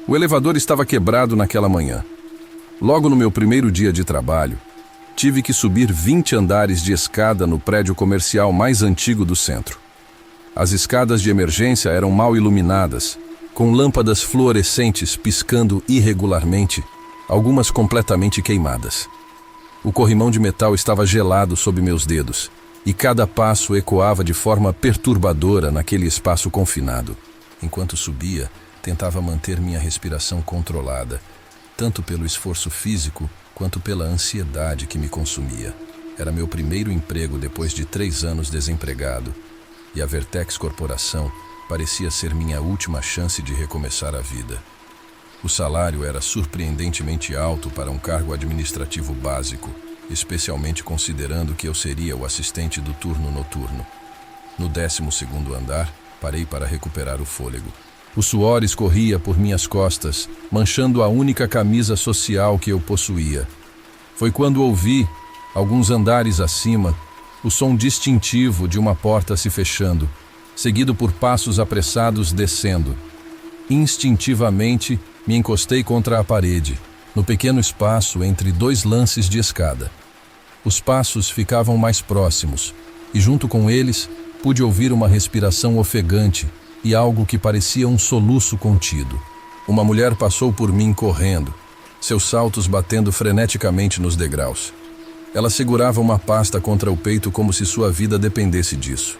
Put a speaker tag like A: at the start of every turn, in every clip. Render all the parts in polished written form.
A: O elevador estava quebrado naquela manhã. Logo no meu primeiro dia de trabalho, tive que subir 20 andares de escada no prédio comercial mais antigo do centro. As escadas de emergência eram mal iluminadas, com lâmpadas fluorescentes piscando irregularmente, algumas completamente queimadas. O corrimão de metal estava gelado sob meus dedos, e cada passo ecoava de forma perturbadora naquele espaço confinado. Enquanto subia, tentava manter minha respiração controlada, tanto pelo esforço físico quanto pela ansiedade que me consumia. Era meu primeiro emprego depois de 3 anos desempregado, e a Vertex Corporação parecia ser minha última chance de recomeçar a vida. O salário era surpreendentemente alto para um cargo administrativo básico, especialmente considerando que eu seria o assistente do turno noturno. No 12º andar, parei para recuperar o fôlego. O suor escorria por minhas costas, manchando a única camisa social que eu possuía. Foi quando ouvi, alguns andares acima, o som distintivo de uma porta se fechando, seguido por passos apressados descendo. Instintivamente, me encostei contra a parede, no pequeno espaço entre 2 lances de escada. Os passos ficavam mais próximos, e junto com eles, pude ouvir uma respiração ofegante e algo que parecia um soluço contido. Uma mulher passou por mim correndo, seus saltos batendo freneticamente nos degraus. Ela segurava uma pasta contra o peito como se sua vida dependesse disso.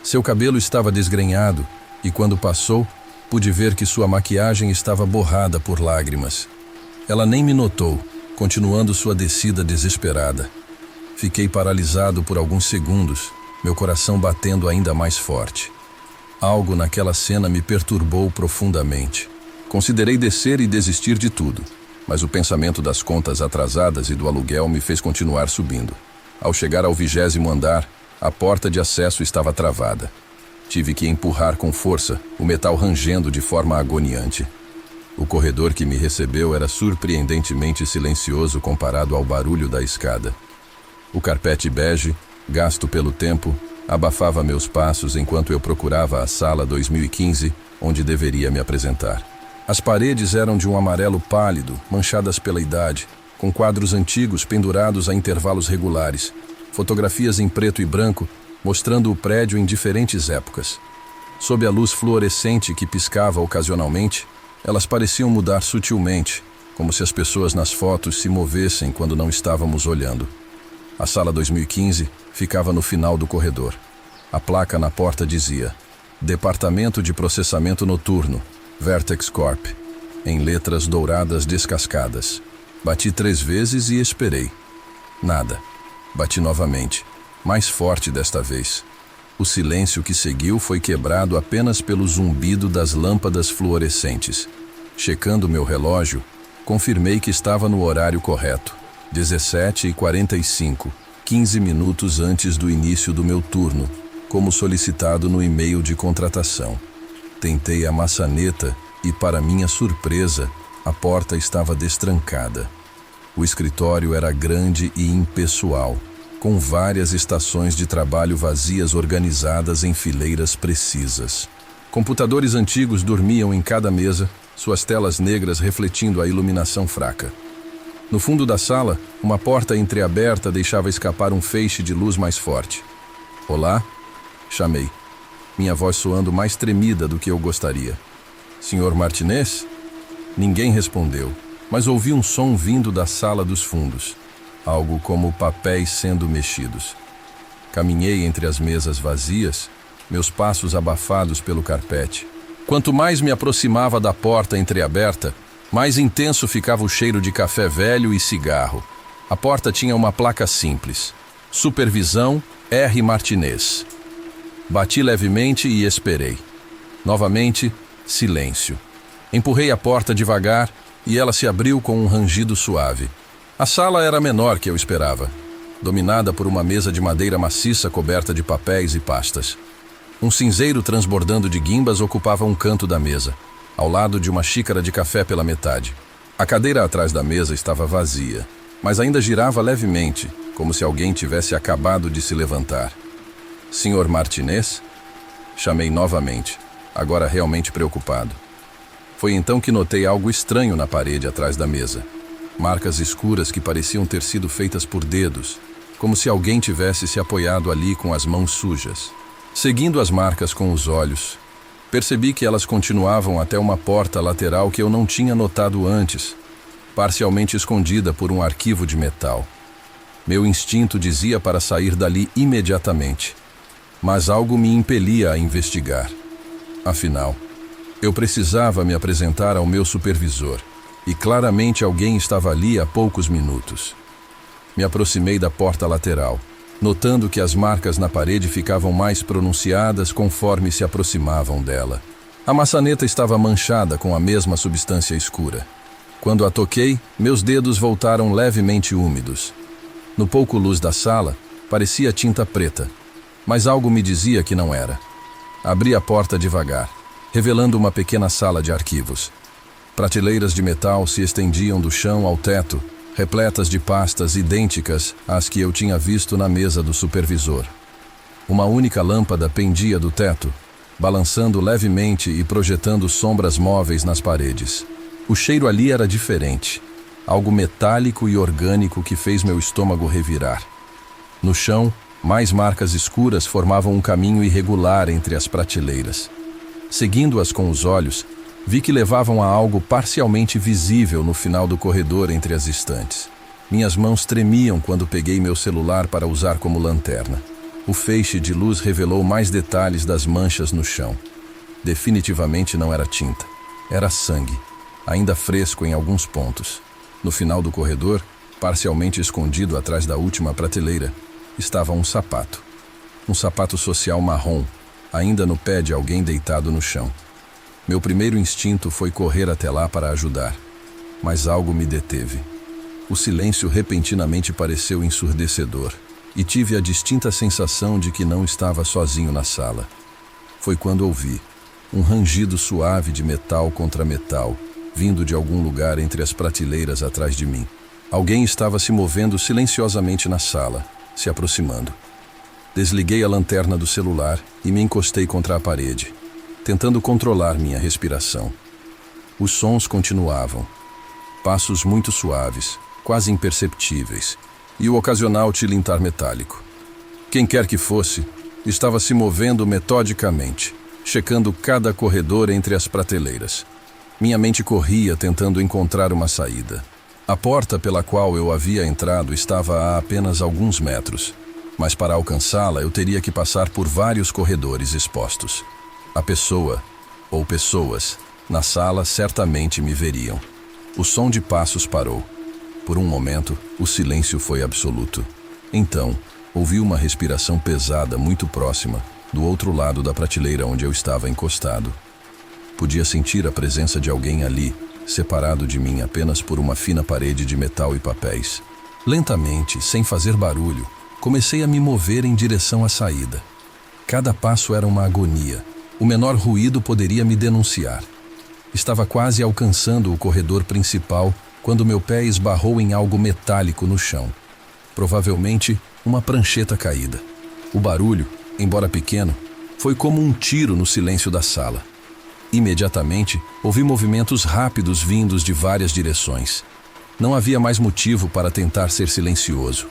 A: Seu cabelo estava desgrenhado e, quando passou, pude ver que sua maquiagem estava borrada por lágrimas. Ela nem me notou, continuando sua descida desesperada. Fiquei paralisado por alguns segundos, meu coração batendo ainda mais forte. Algo naquela cena me perturbou profundamente. Considerei descer e desistir de tudo, mas o pensamento das contas atrasadas e do aluguel me fez continuar subindo. Ao chegar ao 20º andar, a porta de acesso estava travada. Tive que empurrar com força, o metal rangendo de forma agoniante. O corredor que me recebeu era surpreendentemente silencioso comparado ao barulho da escada. O carpete bege, gasto pelo tempo, abafava meus passos enquanto eu procurava a sala 2015, onde deveria me apresentar. As paredes eram de um amarelo pálido, manchadas pela idade, com quadros antigos pendurados a intervalos regulares, fotografias em preto e branco, mostrando o prédio em diferentes épocas. Sob a luz fluorescente que piscava ocasionalmente, elas pareciam mudar sutilmente, como se as pessoas nas fotos se movessem quando não estávamos olhando. A sala 2015 ficava no final do corredor. A placa na porta dizia: Departamento de Processamento Noturno, Vertex Corp, em letras douradas descascadas. Bati 3 vezes e esperei. Nada. Bati novamente, mais forte desta vez. O silêncio que seguiu foi quebrado apenas pelo zumbido das lâmpadas fluorescentes. Checando meu relógio, confirmei que estava no horário correto. 17h45, 15 minutos antes do início do meu turno, como solicitado no e-mail de contratação. Tentei a maçaneta e, para minha surpresa, a porta estava destrancada. O escritório era grande e impessoal, com várias estações de trabalho vazias organizadas em fileiras precisas. Computadores antigos dormiam em cada mesa, suas telas negras refletindo a iluminação fraca. No fundo da sala, uma porta entreaberta deixava escapar um feixe de luz mais forte. Olá? Chamei, minha voz soando mais tremida do que eu gostaria. Senhor Martinez? Ninguém respondeu, mas ouvi um som vindo da sala dos fundos, algo como papéis sendo mexidos. Caminhei entre as mesas vazias, meus passos abafados pelo carpete. Quanto mais me aproximava da porta entreaberta, mais intenso ficava o cheiro de café velho e cigarro. A porta tinha uma placa simples: Supervisão R. Martinez. Bati levemente e esperei. Novamente, silêncio. Empurrei a porta devagar e ela se abriu com um rangido suave. A sala era menor que eu esperava, dominada por uma mesa de madeira maciça coberta de papéis e pastas. Um cinzeiro transbordando de guimbas ocupava um canto da mesa, ao lado de uma xícara de café pela metade. A cadeira atrás da mesa estava vazia, mas ainda girava levemente, como se alguém tivesse acabado de se levantar. Senhor Martinez? Chamei novamente, agora realmente preocupado. Foi então que notei algo estranho na parede atrás da mesa. Marcas escuras que pareciam ter sido feitas por dedos, como se alguém tivesse se apoiado ali com as mãos sujas. Seguindo as marcas com os olhos, percebi que elas continuavam até uma porta lateral que eu não tinha notado antes, parcialmente escondida por um arquivo de metal. Meu instinto dizia para sair dali imediatamente, mas algo me impelia a investigar. Afinal, eu precisava me apresentar ao meu supervisor, e claramente alguém estava ali há poucos minutos. Me aproximei da porta lateral, notando que as marcas na parede ficavam mais pronunciadas conforme se aproximavam dela. A maçaneta estava manchada com a mesma substância escura. Quando a toquei, meus dedos voltaram levemente úmidos. No pouco luz da sala, parecia tinta preta, mas algo me dizia que não era. Abri a porta devagar, revelando uma pequena sala de arquivos. Prateleiras de metal se estendiam do chão ao teto, repletas de pastas idênticas às que eu tinha visto na mesa do supervisor. Uma única lâmpada pendia do teto, balançando levemente e projetando sombras móveis nas paredes. O cheiro ali era diferente, algo metálico e orgânico que fez meu estômago revirar. No chão, mais marcas escuras formavam um caminho irregular entre as prateleiras. Seguindo-as com os olhos, vi que levavam a algo parcialmente visível no final do corredor entre as estantes. Minhas mãos tremiam quando peguei meu celular para usar como lanterna. O feixe de luz revelou mais detalhes das manchas no chão. Definitivamente não era tinta. Era sangue, ainda fresco em alguns pontos. No final do corredor, parcialmente escondido atrás da última prateleira, estava um sapato. Um sapato social marrom, ainda no pé de alguém deitado no chão. Meu primeiro instinto foi correr até lá para ajudar, mas algo me deteve. O silêncio repentinamente pareceu ensurdecedor, e tive a distinta sensação de que não estava sozinho na sala. Foi quando ouvi um rangido suave de metal contra metal, vindo de algum lugar entre as prateleiras atrás de mim. Alguém estava se movendo silenciosamente na sala, se aproximando. Desliguei a lanterna do celular e me encostei contra a parede, tentando controlar minha respiração. Os sons continuavam. Passos muito suaves, quase imperceptíveis, e o ocasional tilintar metálico. Quem quer que fosse, estava se movendo metodicamente, checando cada corredor entre as prateleiras. Minha mente corria tentando encontrar uma saída. A porta pela qual eu havia entrado estava a apenas alguns metros, mas para alcançá-la eu teria que passar por vários corredores expostos. A pessoa, ou pessoas, na sala certamente me veriam. O som de passos parou. Por um momento, o silêncio foi absoluto. Então, ouvi uma respiração pesada muito próxima, do outro lado da prateleira onde eu estava encostado. Podia sentir a presença de alguém ali, separado de mim apenas por uma fina parede de metal e papéis. Lentamente, sem fazer barulho, comecei a me mover em direção à saída. Cada passo era uma agonia. O menor ruído poderia me denunciar. Estava quase alcançando o corredor principal quando meu pé esbarrou em algo metálico no chão. Provavelmente, uma prancheta caída. O barulho, embora pequeno, foi como um tiro no silêncio da sala. Imediatamente, ouvi movimentos rápidos vindos de várias direções. Não havia mais motivo para tentar ser silencioso.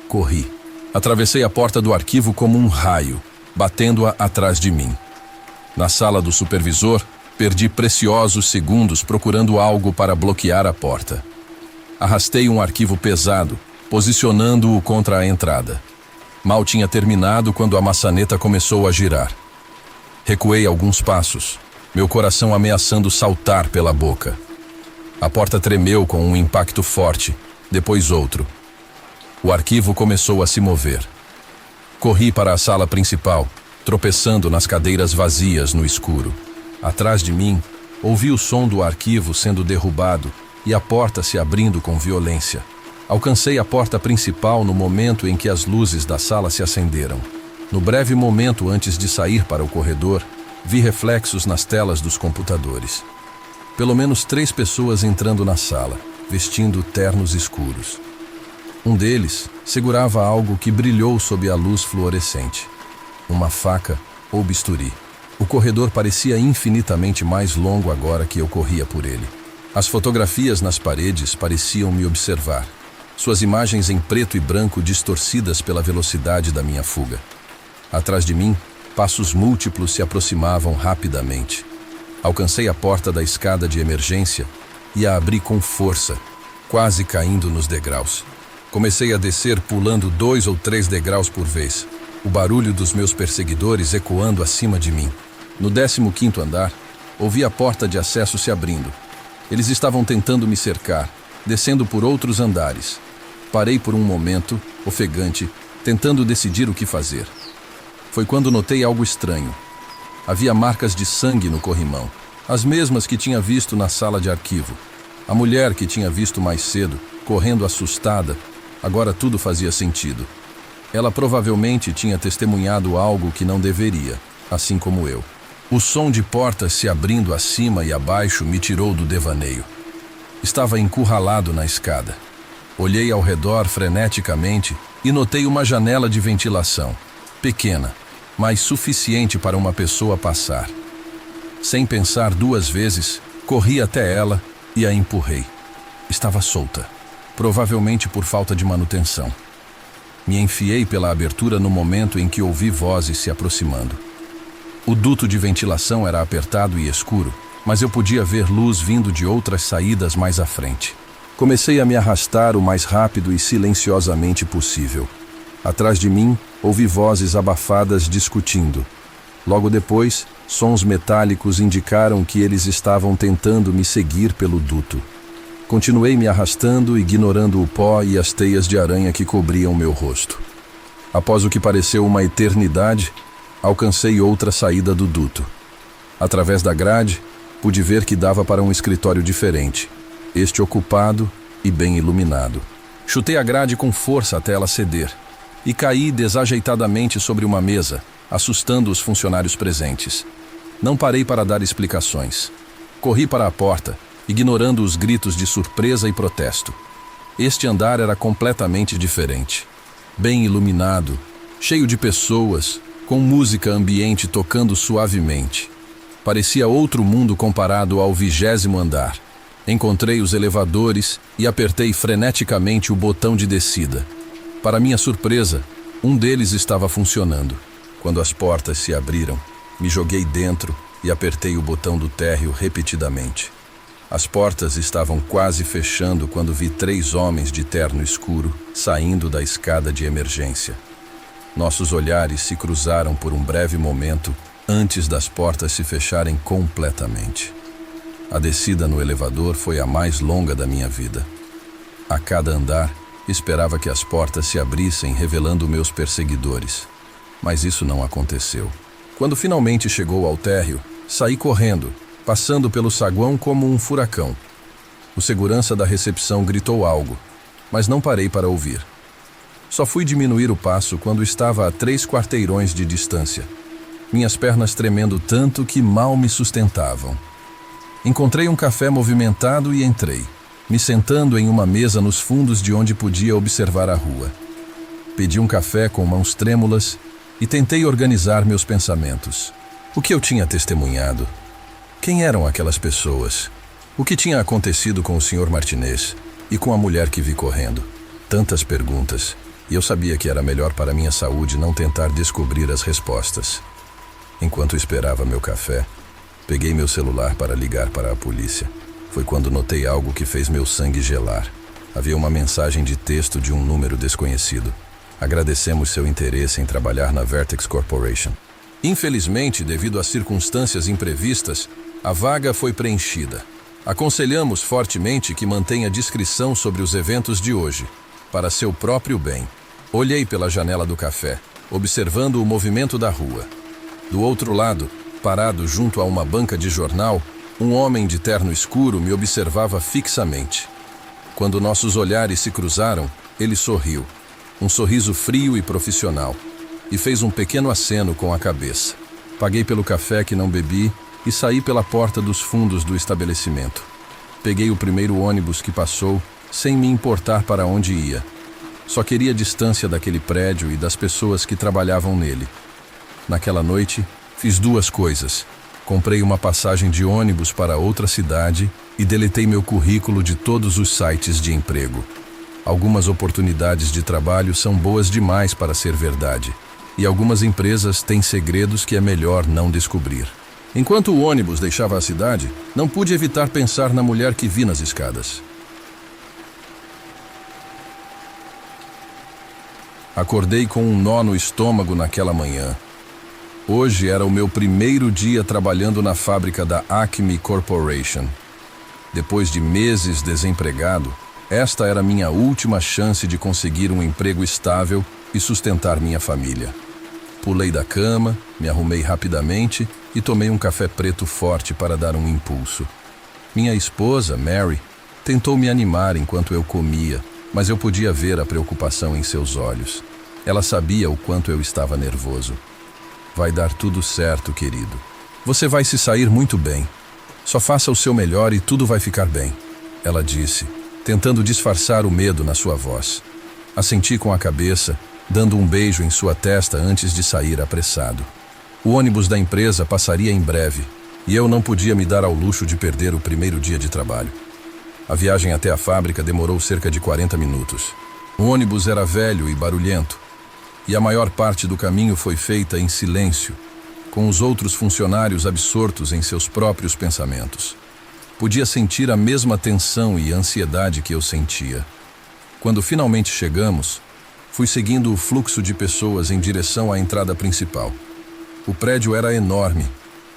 A: Corri. Atravessei a porta do arquivo como um raio, batendo-a atrás de mim. Na sala do supervisor, perdi preciosos segundos procurando algo para bloquear a porta. Arrastei um arquivo pesado, posicionando-o contra a entrada. Mal tinha terminado quando a maçaneta começou a girar. Recuei alguns passos, meu coração ameaçando saltar pela boca. A porta tremeu com um impacto forte, depois outro. O arquivo começou a se mover. Corri para a sala principal, tropeçando nas cadeiras vazias no escuro. Atrás de mim, ouvi o som do arquivo sendo derrubado e a porta se abrindo com violência. Alcancei a porta principal no momento em que as luzes da sala se acenderam. No breve momento antes de sair para o corredor, vi reflexos nas telas dos computadores. Pelo menos 3 pessoas entrando na sala, vestindo ternos escuros. Um deles segurava algo que brilhou sob a luz fluorescente. Uma faca ou bisturi. O corredor parecia infinitamente mais longo agora que eu corria por ele. As fotografias nas paredes pareciam me observar, suas imagens em preto e branco distorcidas pela velocidade da minha fuga. Atrás de mim, passos múltiplos se aproximavam rapidamente. Alcancei a porta da escada de emergência e a abri com força, quase caindo nos degraus. Comecei a descer pulando 2 ou 3 degraus por vez, o barulho dos meus perseguidores ecoando acima de mim. No 15º andar, ouvi a porta de acesso se abrindo. Eles estavam tentando me cercar, descendo por outros andares. Parei por um momento, ofegante, tentando decidir o que fazer. Foi quando notei algo estranho. Havia marcas de sangue no corrimão, as mesmas que tinha visto na sala de arquivo. A mulher que tinha visto mais cedo, correndo assustada, agora tudo fazia sentido. Ela provavelmente tinha testemunhado algo que não deveria, assim como eu. O som de portas se abrindo acima e abaixo me tirou do devaneio. Estava encurralado na escada. Olhei ao redor freneticamente e notei uma janela de ventilação, pequena, mas suficiente para uma pessoa passar. Sem pensar 2 vezes, corri até ela e a empurrei. Estava solta, provavelmente por falta de manutenção. Me enfiei pela abertura no momento em que ouvi vozes se aproximando. O duto de ventilação era apertado e escuro, mas eu podia ver luz vindo de outras saídas mais à frente. Comecei a me arrastar o mais rápido e silenciosamente possível. Atrás de mim, ouvi vozes abafadas discutindo. Logo depois, sons metálicos indicaram que eles estavam tentando me seguir pelo duto. Continuei me arrastando, ignorando o pó e as teias de aranha que cobriam meu rosto. Após o que pareceu uma eternidade, alcancei outra saída do duto. Através da grade, pude ver que dava para um escritório diferente, este ocupado e bem iluminado. Chutei a grade com força até ela ceder e caí desajeitadamente sobre uma mesa, assustando os funcionários presentes. Não parei para dar explicações. Corri para a porta, ignorando os gritos de surpresa e protesto. Este andar era completamente diferente. Bem iluminado, cheio de pessoas, com música ambiente tocando suavemente. Parecia outro mundo comparado ao 20º andar. Encontrei os elevadores e apertei freneticamente o botão de descida. Para minha surpresa, um deles estava funcionando. Quando as portas se abriram, me joguei dentro e apertei o botão do térreo repetidamente. As portas estavam quase fechando quando vi 3 homens de terno escuro saindo da escada de emergência. Nossos olhares se cruzaram por um breve momento antes das portas se fecharem completamente. A descida no elevador foi a mais longa da minha vida. A cada andar, esperava que as portas se abrissem, revelando meus perseguidores. Mas isso não aconteceu. Quando finalmente chegou ao térreo, saí correndo, passando pelo saguão como um furacão. O segurança da recepção gritou algo, mas não parei para ouvir. Só fui diminuir o passo quando estava a 3 quarteirões de distância, minhas pernas tremendo tanto que mal me sustentavam. Encontrei um café movimentado e entrei, me sentando em uma mesa nos fundos de onde podia observar a rua. Pedi um café com mãos trêmulas e tentei organizar meus pensamentos. O que eu tinha testemunhado? Quem eram aquelas pessoas? O que tinha acontecido com o Sr. Martinez e com a mulher que vi correndo? Tantas perguntas, e eu sabia que era melhor para minha saúde não tentar descobrir as respostas. Enquanto esperava meu café, peguei meu celular para ligar para a polícia. Foi quando notei algo que fez meu sangue gelar. Havia uma mensagem de texto de um número desconhecido. Agradecemos seu interesse em trabalhar na Vertex Corporation. Infelizmente, devido às circunstâncias imprevistas, a vaga foi preenchida. Aconselhamos fortemente que mantenha discrição sobre os eventos de hoje, para seu próprio bem. Olhei pela janela do café, observando o movimento da rua. Do outro lado, parado junto a uma banca de jornal, um homem de terno escuro me observava fixamente. Quando nossos olhares se cruzaram, ele sorriu, um sorriso frio e profissional, e fez um pequeno aceno com a cabeça. Paguei pelo café que não bebi e saí pela porta dos fundos do estabelecimento. Peguei o primeiro ônibus que passou, sem me importar para onde ia. Só queria distância daquele prédio e das pessoas que trabalhavam nele. Naquela noite, Fiz duas coisas. Comprei uma passagem de ônibus para outra cidade e deletei meu currículo de todos os sites de emprego. Algumas oportunidades de trabalho são boas demais para ser verdade, e algumas empresas têm segredos que é melhor não descobrir. Enquanto o ônibus deixava a cidade, não pude evitar pensar na mulher que vi nas escadas. Acordei com um nó no estômago naquela manhã. Hoje era o meu primeiro dia trabalhando na fábrica da Acme Corporation. Depois de meses desempregado, esta era minha última chance de conseguir um emprego estável e sustentar minha família. Pulei da cama, me arrumei rapidamente e tomei um café preto forte para dar um impulso. Minha esposa, Mary, tentou me animar enquanto eu comia, mas eu podia ver a preocupação em seus olhos. Ela sabia o quanto eu estava nervoso. Vai dar tudo certo, querido. Você vai se sair muito bem. Só faça o seu melhor e tudo vai ficar bem, ela disse, tentando disfarçar o medo na sua voz. Assenti com a cabeça, dando um beijo em sua testa antes de sair apressado. O ônibus da empresa passaria em breve, e eu não podia me dar ao luxo de perder o primeiro dia de trabalho. A viagem até a fábrica demorou cerca de 40 minutos. O ônibus era velho e barulhento, e a maior parte do caminho foi feita em silêncio, com os outros funcionários absortos em seus próprios pensamentos. Podia sentir a mesma tensão e ansiedade que eu sentia. Quando finalmente chegamos, fui seguindo o fluxo de pessoas em direção à entrada principal. O prédio era enorme,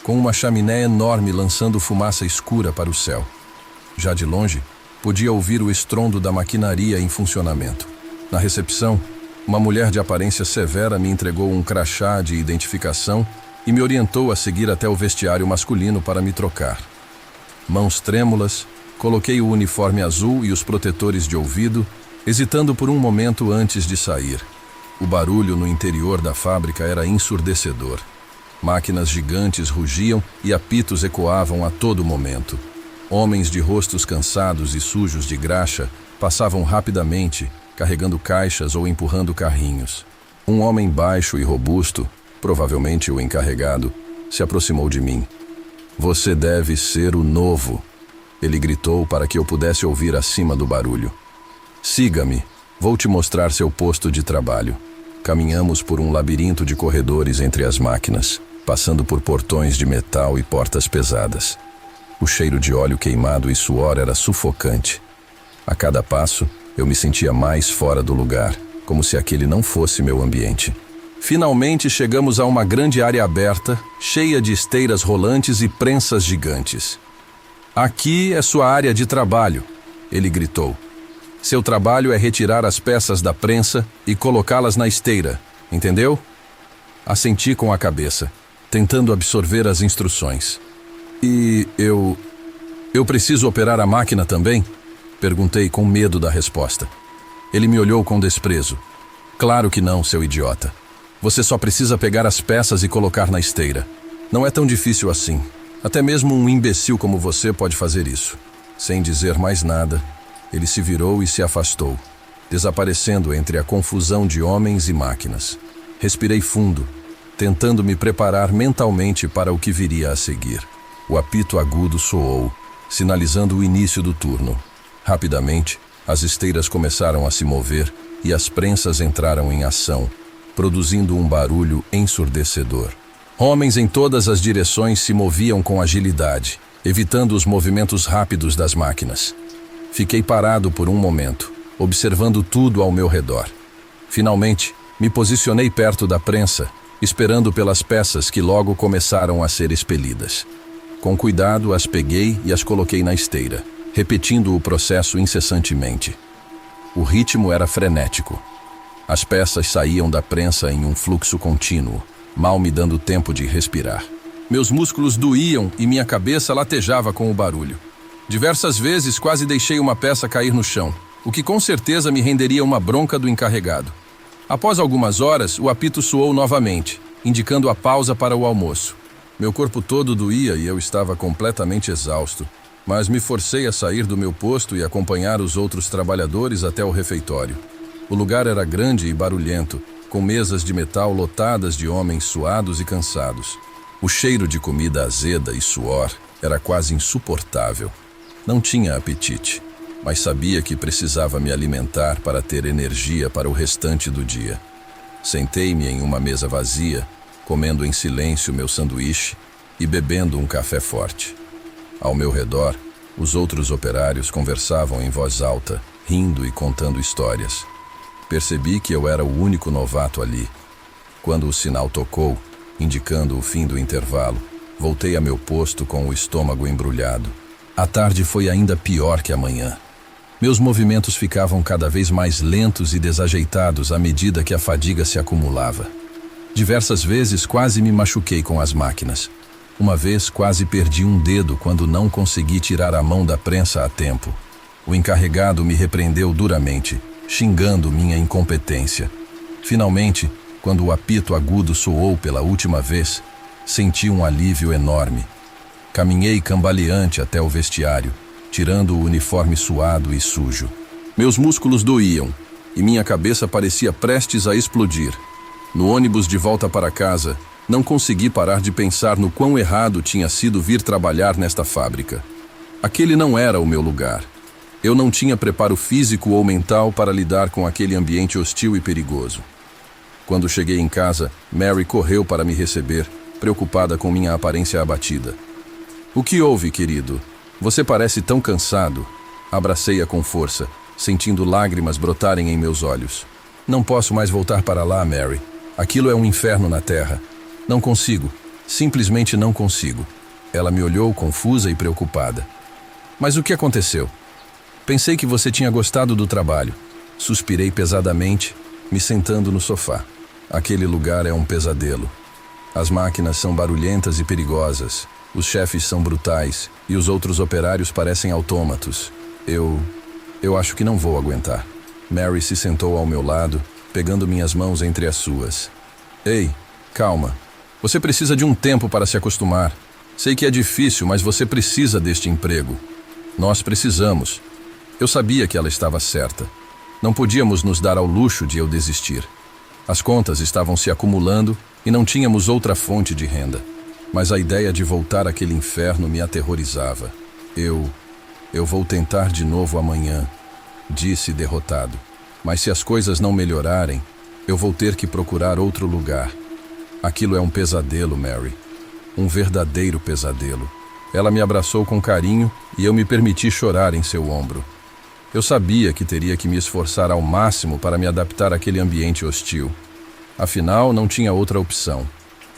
A: com uma chaminé enorme lançando fumaça escura para o céu. Já de longe, podia ouvir o estrondo da maquinaria em funcionamento. Na recepção, uma mulher de aparência severa me entregou um crachá de identificação e me orientou a seguir até o vestiário masculino para me trocar. Mãos trêmulas, coloquei o uniforme azul e os protetores de ouvido, hesitando por um momento antes de sair. O barulho no interior da fábrica era ensurdecedor. Máquinas gigantes rugiam e apitos ecoavam a todo momento. Homens de rostos cansados e sujos de graxa passavam rapidamente, carregando caixas ou empurrando carrinhos. Um homem baixo e robusto, provavelmente o encarregado, se aproximou de mim. "Você deve ser o novo", ele gritou para que eu pudesse ouvir acima do barulho. "Siga-me, vou te mostrar seu posto de trabalho." Caminhamos por um labirinto de corredores entre as máquinas, passando por portões de metal e portas pesadas. O cheiro de óleo queimado e suor era sufocante. A cada passo, eu me sentia mais fora do lugar, como se aquele não fosse meu ambiente. Finalmente chegamos a uma grande área aberta, cheia de esteiras rolantes e prensas gigantes. "Aqui é sua área de trabalho", ele gritou. "Seu trabalho é retirar as peças da prensa e colocá-las na esteira, entendeu?" Assenti com a cabeça, tentando absorver as instruções. "E eu preciso operar a máquina também?" Perguntei com medo da resposta. Ele me olhou com desprezo. "Claro que não, seu idiota. Você só precisa pegar as peças e colocar na esteira. Não é tão difícil assim. Até mesmo um imbecil como você pode fazer isso." Sem dizer mais nada, ele se virou e se afastou, desaparecendo entre a confusão de homens e máquinas. Respirei fundo, tentando me preparar mentalmente para o que viria a seguir. O apito agudo soou, sinalizando o início do turno. Rapidamente, as esteiras começaram a se mover e as prensas entraram em ação, produzindo um barulho ensurdecedor. Homens em todas as direções se moviam com agilidade, evitando os movimentos rápidos das máquinas. Fiquei parado por um momento, observando tudo ao meu redor. Finalmente, me posicionei perto da prensa, esperando pelas peças que logo começaram a ser expelidas. Com cuidado, as peguei e as coloquei na esteira, repetindo o processo incessantemente. O ritmo era frenético. As peças saíam da prensa em um fluxo contínuo, mal me dando tempo de respirar. Meus músculos doíam e minha cabeça latejava com o barulho. Diversas vezes quase deixei uma peça cair no chão, o que com certeza me renderia uma bronca do encarregado. Após algumas horas, o apito soou novamente, indicando a pausa para o almoço. Meu corpo todo doía e eu estava completamente exausto, mas me forcei a sair do meu posto e acompanhar os outros trabalhadores até o refeitório. O lugar era grande e barulhento, com mesas de metal lotadas de homens suados e cansados. O cheiro de comida azeda e suor era quase insuportável. Não tinha apetite, mas sabia que precisava me alimentar para ter energia para o restante do dia. Sentei-me em uma mesa vazia, comendo em silêncio meu sanduíche e bebendo um café forte. Ao meu redor, os outros operários conversavam em voz alta, rindo e contando histórias. Percebi que eu era o único novato ali. Quando o sinal tocou, indicando o fim do intervalo, voltei a meu posto com o estômago embrulhado. A tarde foi ainda pior que a manhã. Meus movimentos ficavam cada vez mais lentos e desajeitados à medida que a fadiga se acumulava. Diversas vezes quase me machuquei com as máquinas. Uma vez quase perdi um dedo quando não consegui tirar a mão da prensa a tempo. O encarregado me repreendeu duramente, xingando minha incompetência. Finalmente, quando o apito agudo soou pela última vez, senti um alívio enorme. Caminhei cambaleante até o vestiário, tirando o uniforme suado e sujo. Meus músculos doíam e minha cabeça parecia prestes a explodir. No ônibus de volta para casa, não consegui parar de pensar no quão errado tinha sido vir trabalhar nesta fábrica. Aquele não era o meu lugar. Eu não tinha preparo físico ou mental para lidar com aquele ambiente hostil e perigoso. Quando cheguei em casa, Mary correu para me receber, preocupada com minha aparência abatida. "O que houve, querido? Você parece tão cansado." Abracei-a com força, sentindo lágrimas brotarem em meus olhos. "Não posso mais voltar para lá, Mary. Aquilo é um inferno na terra. Não consigo. Simplesmente não consigo." Ela me olhou confusa e preocupada. "Mas o que aconteceu?" "Pensei que você tinha gostado do trabalho." Suspirei pesadamente, me sentando no sofá. Aquele lugar é um pesadelo. As máquinas são barulhentas e perigosas. Os chefes são brutais e os outros operários parecem autômatos. Eu acho que não vou aguentar." Mary se sentou ao meu lado, pegando minhas mãos entre as suas. "Ei, calma. Você precisa de um tempo para se acostumar. Sei que é difícil, mas você precisa deste emprego. Nós precisamos." Eu sabia que ela estava certa. Não podíamos nos dar ao luxo de eu desistir. As contas estavam se acumulando e não tínhamos outra fonte de renda. Mas a ideia de voltar àquele inferno me aterrorizava. Eu vou tentar de novo amanhã, disse derrotado. Mas se as coisas não melhorarem, eu vou ter que procurar outro lugar. Aquilo é um pesadelo, Mary. Um verdadeiro pesadelo. Ela me abraçou com carinho e eu me permiti chorar em seu ombro. Eu sabia que teria que me esforçar ao máximo para me adaptar àquele ambiente hostil. Afinal, não tinha outra opção.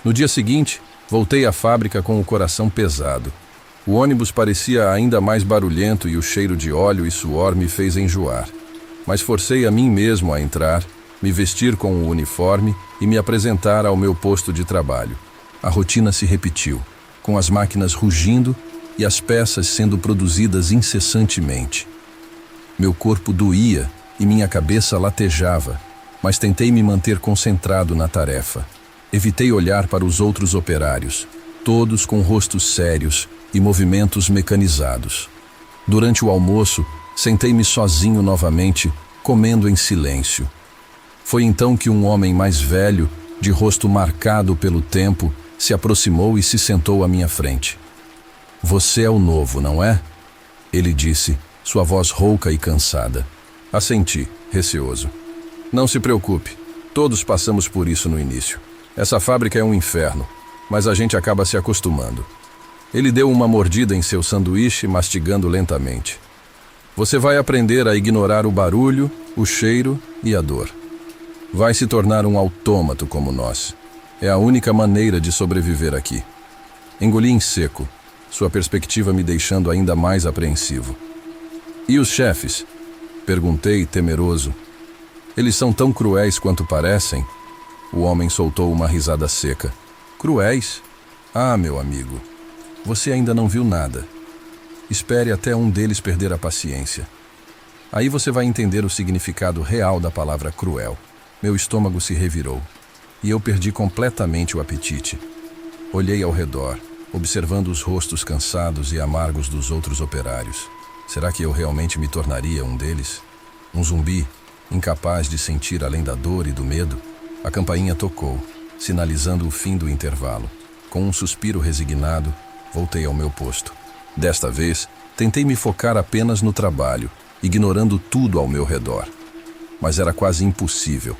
A: No dia seguinte, voltei à fábrica com o coração pesado. O ônibus parecia ainda mais barulhento e o cheiro de óleo e suor me fez enjoar. Mas forcei a mim mesmo a entrar, me vestir com o uniforme e me apresentar ao meu posto de trabalho. A rotina se repetiu, com as máquinas rugindo e as peças sendo produzidas incessantemente. Meu corpo doía e minha cabeça latejava, mas tentei me manter concentrado na tarefa. Evitei olhar para os outros operários, todos com rostos sérios e movimentos mecanizados. Durante o almoço, sentei-me sozinho novamente, comendo em silêncio. Foi então que um homem mais velho, de rosto marcado pelo tempo, se aproximou e se sentou à minha frente. "Você é o novo, não é?" Ele disse, sua voz rouca e cansada. Assenti, receoso. "Não se preocupe, todos passamos por isso no início. Essa fábrica é um inferno, mas a gente acaba se acostumando." Ele deu uma mordida em seu sanduíche, mastigando lentamente. "Você vai aprender a ignorar o barulho, o cheiro e a dor. Vai se tornar um autômato como nós. É a única maneira de sobreviver aqui." Engoli em seco, sua perspectiva me deixando ainda mais apreensivo. "E os chefes?" Perguntei, temeroso. "Eles são tão cruéis quanto parecem?" O homem soltou uma risada seca. "Cruéis? Ah, meu amigo, você ainda não viu nada. Espere até um deles perder a paciência. Aí você vai entender o significado real da palavra cruel." Meu estômago se revirou e eu perdi completamente o apetite. Olhei ao redor, observando os rostos cansados e amargos dos outros operários. Será que eu realmente me tornaria um deles? Um zumbi, incapaz de sentir além da dor e do medo? A campainha tocou, sinalizando o fim do intervalo. Com um suspiro resignado, voltei ao meu posto. Desta vez, tentei me focar apenas no trabalho, ignorando tudo ao meu redor. Mas era quase impossível.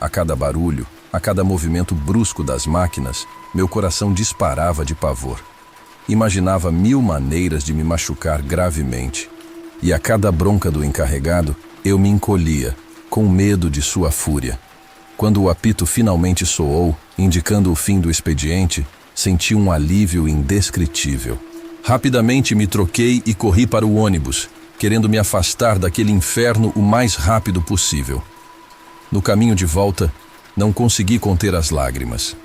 A: A cada barulho, a cada movimento brusco das máquinas, meu coração disparava de pavor. Imaginava 1000 maneiras de me machucar gravemente. E a cada bronca do encarregado, eu me encolhia, com medo de sua fúria. Quando o apito finalmente soou, indicando o fim do expediente, senti um alívio indescritível. Rapidamente me troquei e corri para o ônibus, querendo me afastar daquele inferno o mais rápido possível. No caminho de volta, não consegui conter as lágrimas.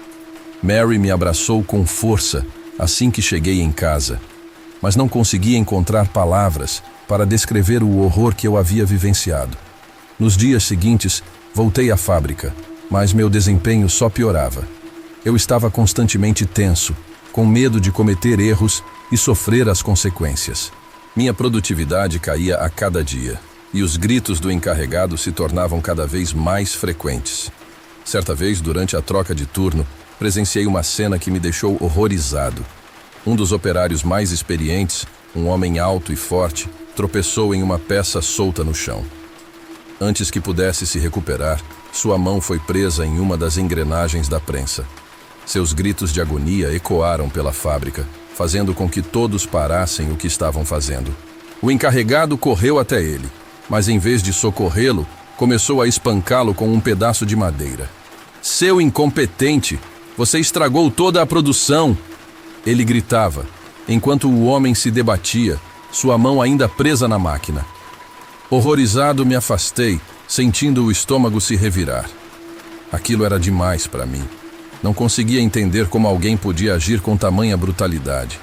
A: Mary me abraçou com força assim que cheguei em casa, mas não conseguia encontrar palavras para descrever o horror que eu havia vivenciado. Nos dias seguintes, voltei à fábrica, mas meu desempenho só piorava. Eu estava constantemente tenso, com medo de cometer erros e sofrer as consequências. Minha produtividade caía a cada dia, e os gritos do encarregado se tornavam cada vez mais frequentes. Certa vez, durante a troca de turno, presenciei uma cena que me deixou horrorizado. Um dos operários mais experientes, um homem alto e forte, tropeçou em uma peça solta no chão. Antes que pudesse se recuperar, sua mão foi presa em uma das engrenagens da prensa. Seus gritos de agonia ecoaram pela fábrica, fazendo com que todos parassem o que estavam fazendo. O encarregado correu até ele, mas em vez de socorrê-lo, começou a espancá-lo com um pedaço de madeira. "Seu incompetente! Você estragou toda a produção!" Ele gritava, enquanto o homem se debatia, sua mão ainda presa na máquina. Horrorizado, me afastei, sentindo o estômago se revirar. Aquilo era demais para mim. Não conseguia entender como alguém podia agir com tamanha brutalidade.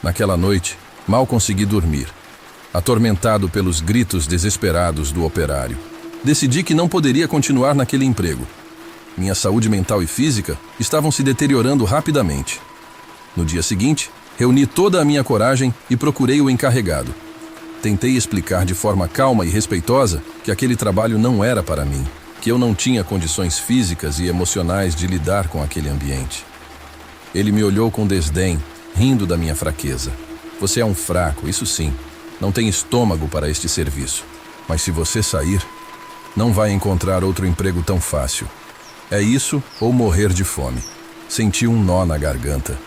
A: Naquela noite, mal consegui dormir, atormentado pelos gritos desesperados do operário. Decidi que não poderia continuar naquele emprego. Minha saúde mental e física estavam se deteriorando rapidamente. No dia seguinte, reuni toda a minha coragem e procurei o encarregado. Tentei explicar de forma calma e respeitosa que aquele trabalho não era para mim, que eu não tinha condições físicas e emocionais de lidar com aquele ambiente. Ele me olhou com desdém, rindo da minha fraqueza. "Você é um fraco, isso sim. Não tem estômago para este serviço. Mas se você sair, não vai encontrar outro emprego tão fácil. É isso ou morrer de fome." Senti um nó na garganta,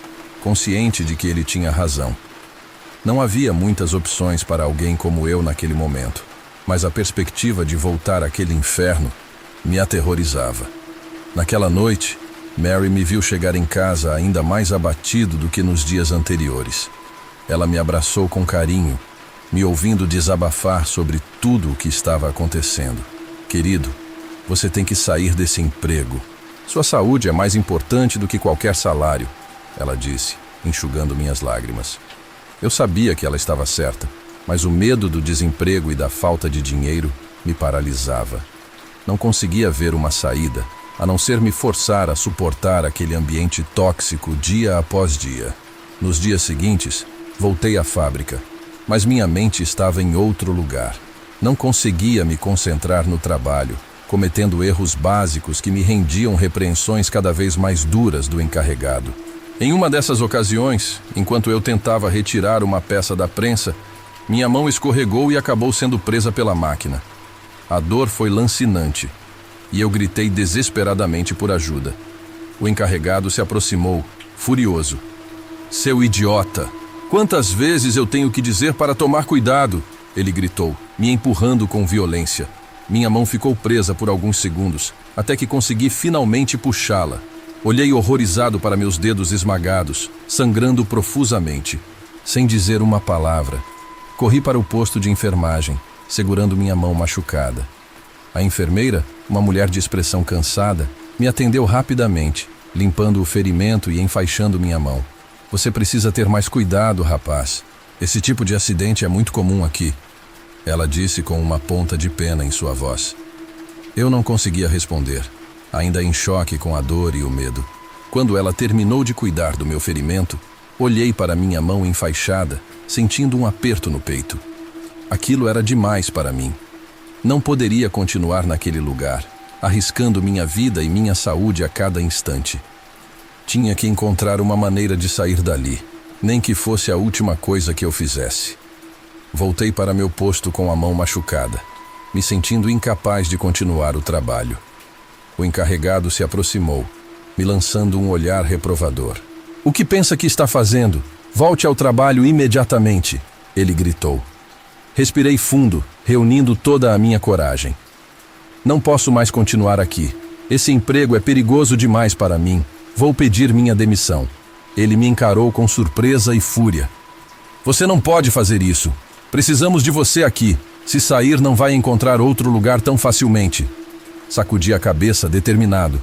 A: consciente de que ele tinha razão. Não havia muitas opções para alguém como eu naquele momento, mas a perspectiva de voltar àquele inferno me aterrorizava. Naquela noite, Mary me viu chegar em casa ainda mais abatido do que nos dias anteriores. Ela me abraçou com carinho, me ouvindo desabafar sobre tudo o que estava acontecendo. "Querido, você tem que sair desse emprego. Sua saúde é mais importante do que qualquer salário", ela disse, enxugando minhas lágrimas. Eu sabia que ela estava certa, mas o medo do desemprego e da falta de dinheiro me paralisava. Não conseguia ver uma saída, a não ser me forçar a suportar aquele ambiente tóxico dia após dia. Nos dias seguintes, voltei à fábrica, mas minha mente estava em outro lugar. Não conseguia me concentrar no trabalho, cometendo erros básicos que me rendiam repreensões cada vez mais duras do encarregado. Em uma dessas ocasiões, enquanto eu tentava retirar uma peça da prensa, minha mão escorregou e acabou sendo presa pela máquina. A dor foi lancinante, e eu gritei desesperadamente por ajuda. O encarregado se aproximou, furioso. "Seu idiota! Quantas vezes eu tenho que dizer para tomar cuidado?" Ele gritou, me empurrando com violência. Minha mão ficou presa por alguns segundos, até que consegui finalmente puxá-la. Olhei horrorizado para meus dedos esmagados, sangrando profusamente. Sem dizer uma palavra, corri para o posto de enfermagem, segurando minha mão machucada. A enfermeira, uma mulher de expressão cansada, me atendeu rapidamente, limpando o ferimento e enfaixando minha mão. "Você precisa ter mais cuidado, rapaz. Esse tipo de acidente é muito comum aqui", ela disse com uma ponta de pena em sua voz. Eu não conseguia responder, ainda em choque com a dor e o medo. Quando ela terminou de cuidar do meu ferimento, olhei para minha mão enfaixada, sentindo um aperto no peito. Aquilo era demais para mim. Não poderia continuar naquele lugar, arriscando minha vida e minha saúde a cada instante. Tinha que encontrar uma maneira de sair dali, nem que fosse a última coisa que eu fizesse. Voltei para meu posto com a mão machucada, me sentindo incapaz de continuar o trabalho. O encarregado se aproximou, me lançando um olhar reprovador. "O que pensa que está fazendo? Volte ao trabalho imediatamente", ele gritou. Respirei fundo, reunindo toda a minha coragem. "Não posso mais continuar aqui. Esse emprego é perigoso demais para mim. Vou pedir minha demissão." Ele me encarou com surpresa e fúria. "Você não pode fazer isso. Precisamos de você aqui. Se sair, não vai encontrar outro lugar tão facilmente." Sacudi a cabeça, determinado.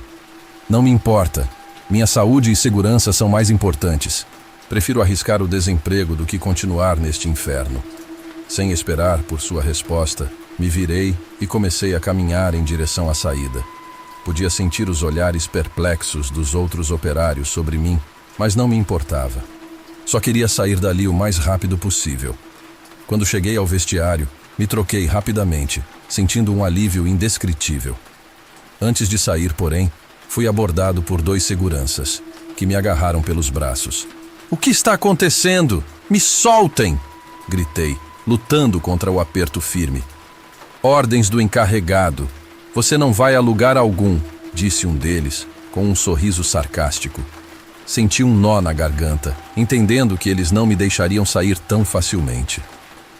A: "Não me importa. Minha saúde e segurança são mais importantes. Prefiro arriscar o desemprego do que continuar neste inferno." Sem esperar por sua resposta, me virei e comecei a caminhar em direção à saída. Podia sentir os olhares perplexos dos outros operários sobre mim, mas não me importava. Só queria sair dali o mais rápido possível. Quando cheguei ao vestiário, me troquei rapidamente, sentindo um alívio indescritível. Antes de sair, porém, fui abordado por 2 seguranças, que me agarraram pelos braços. "O que está acontecendo? Me soltem!" gritei, lutando contra o aperto firme. "Ordens do encarregado. Você não vai a lugar algum", disse um deles, com um sorriso sarcástico. Senti um nó na garganta, entendendo que eles não me deixariam sair tão facilmente.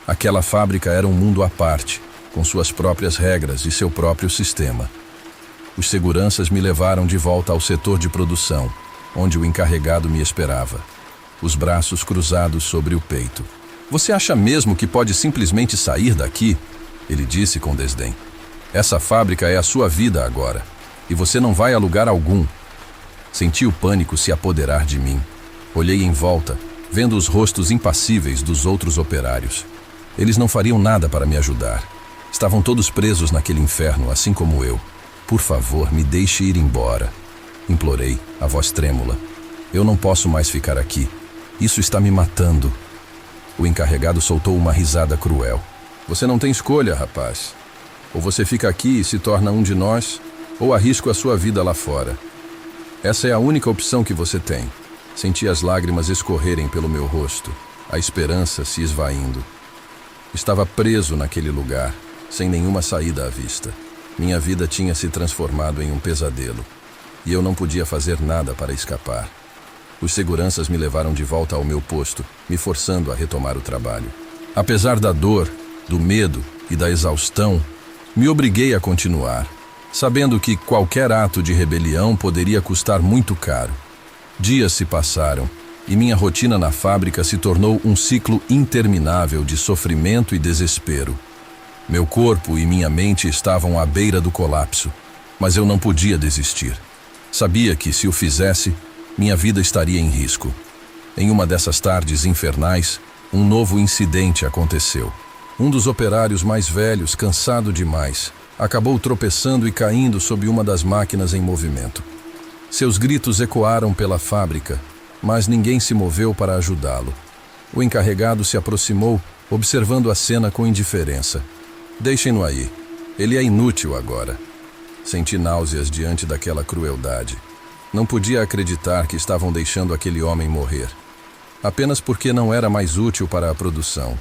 A: Aquela fábrica era um mundo à parte, com suas próprias regras e seu próprio sistema. Os seguranças me levaram de volta ao setor de produção, onde o encarregado me esperava, os braços cruzados sobre o peito. "Você acha mesmo que pode simplesmente sair daqui?" ele disse com desdém. "Essa fábrica é a sua vida agora, e você não vai a lugar algum." Senti o pânico se apoderar de mim. Olhei em volta, vendo os rostos impassíveis dos outros operários. Eles não fariam nada para me ajudar. Estavam todos presos naquele inferno, assim como eu. "Por favor, me deixe ir embora", implorei, a voz trêmula. "Eu não posso mais ficar aqui. Isso está me matando." O encarregado soltou uma risada cruel. "Você não tem escolha, rapaz. Ou você fica aqui e se torna um de nós, ou arrisco a sua vida lá fora. Essa é a única opção que você tem." Senti as lágrimas escorrerem pelo meu rosto, a esperança se esvaindo. Estava preso naquele lugar, sem nenhuma saída à vista. Minha vida tinha se transformado em um pesadelo, e eu não podia fazer nada para escapar. Os seguranças me levaram de volta ao meu posto, me forçando a retomar o trabalho. Apesar da dor, do medo e da exaustão, me obriguei a continuar, sabendo que qualquer ato de rebelião poderia custar muito caro. Dias se passaram, e minha rotina na fábrica se tornou um ciclo interminável de sofrimento e desespero. Meu corpo e minha mente estavam à beira do colapso, mas eu não podia desistir. Sabia que, se o fizesse, minha vida estaria em risco. Em uma dessas tardes infernais, um novo incidente aconteceu. Um dos operários mais velhos, cansado demais, acabou tropeçando e caindo sob uma das máquinas em movimento. Seus gritos ecoaram pela fábrica, mas ninguém se moveu para ajudá-lo. O encarregado se aproximou, observando a cena com indiferença. "Deixem-no aí. Ele é inútil agora." Senti náuseas diante daquela crueldade. Não podia acreditar que estavam deixando aquele homem morrer. Apenas porque não era mais útil para a produção.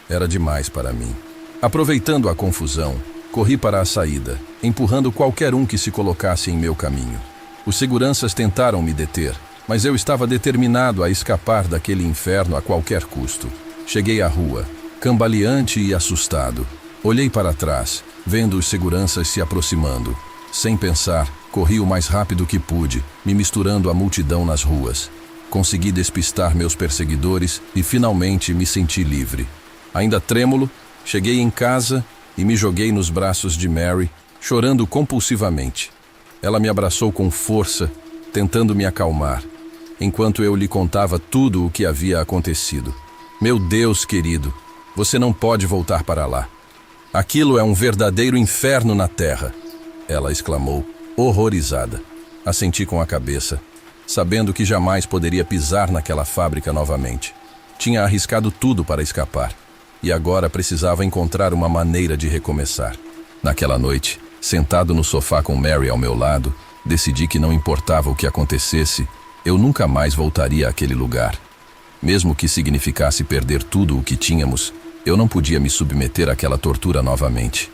A: Era demais para mim. Aproveitando a confusão, corri para a saída, empurrando qualquer um que se colocasse em meu caminho. Os seguranças tentaram me deter, mas eu estava determinado a escapar daquele inferno a qualquer custo. Cheguei à rua, cambaleante e assustado. Olhei para trás, vendo os seguranças se aproximando. Sem pensar, corri o mais rápido que pude, me misturando à multidão nas ruas. Consegui despistar meus perseguidores e finalmente me senti livre. Ainda trêmulo, cheguei em casa e me joguei nos braços de Mary, chorando compulsivamente. Ela me abraçou com força, tentando me acalmar, enquanto eu lhe contava tudo o que havia acontecido. "Meu Deus, querido, você não pode voltar para lá. Aquilo é um verdadeiro inferno na terra", ela exclamou, horrorizada. Assenti com a cabeça, sabendo que jamais poderia pisar naquela fábrica novamente. Tinha arriscado tudo para escapar, e agora precisava encontrar uma maneira de recomeçar. Naquela noite, sentado no sofá com Mary ao meu lado, decidi que não importava o que acontecesse, Eu nunca mais voltaria àquele lugar. Mesmo que significasse perder tudo o que tínhamos, eu não podia me submeter àquela tortura novamente.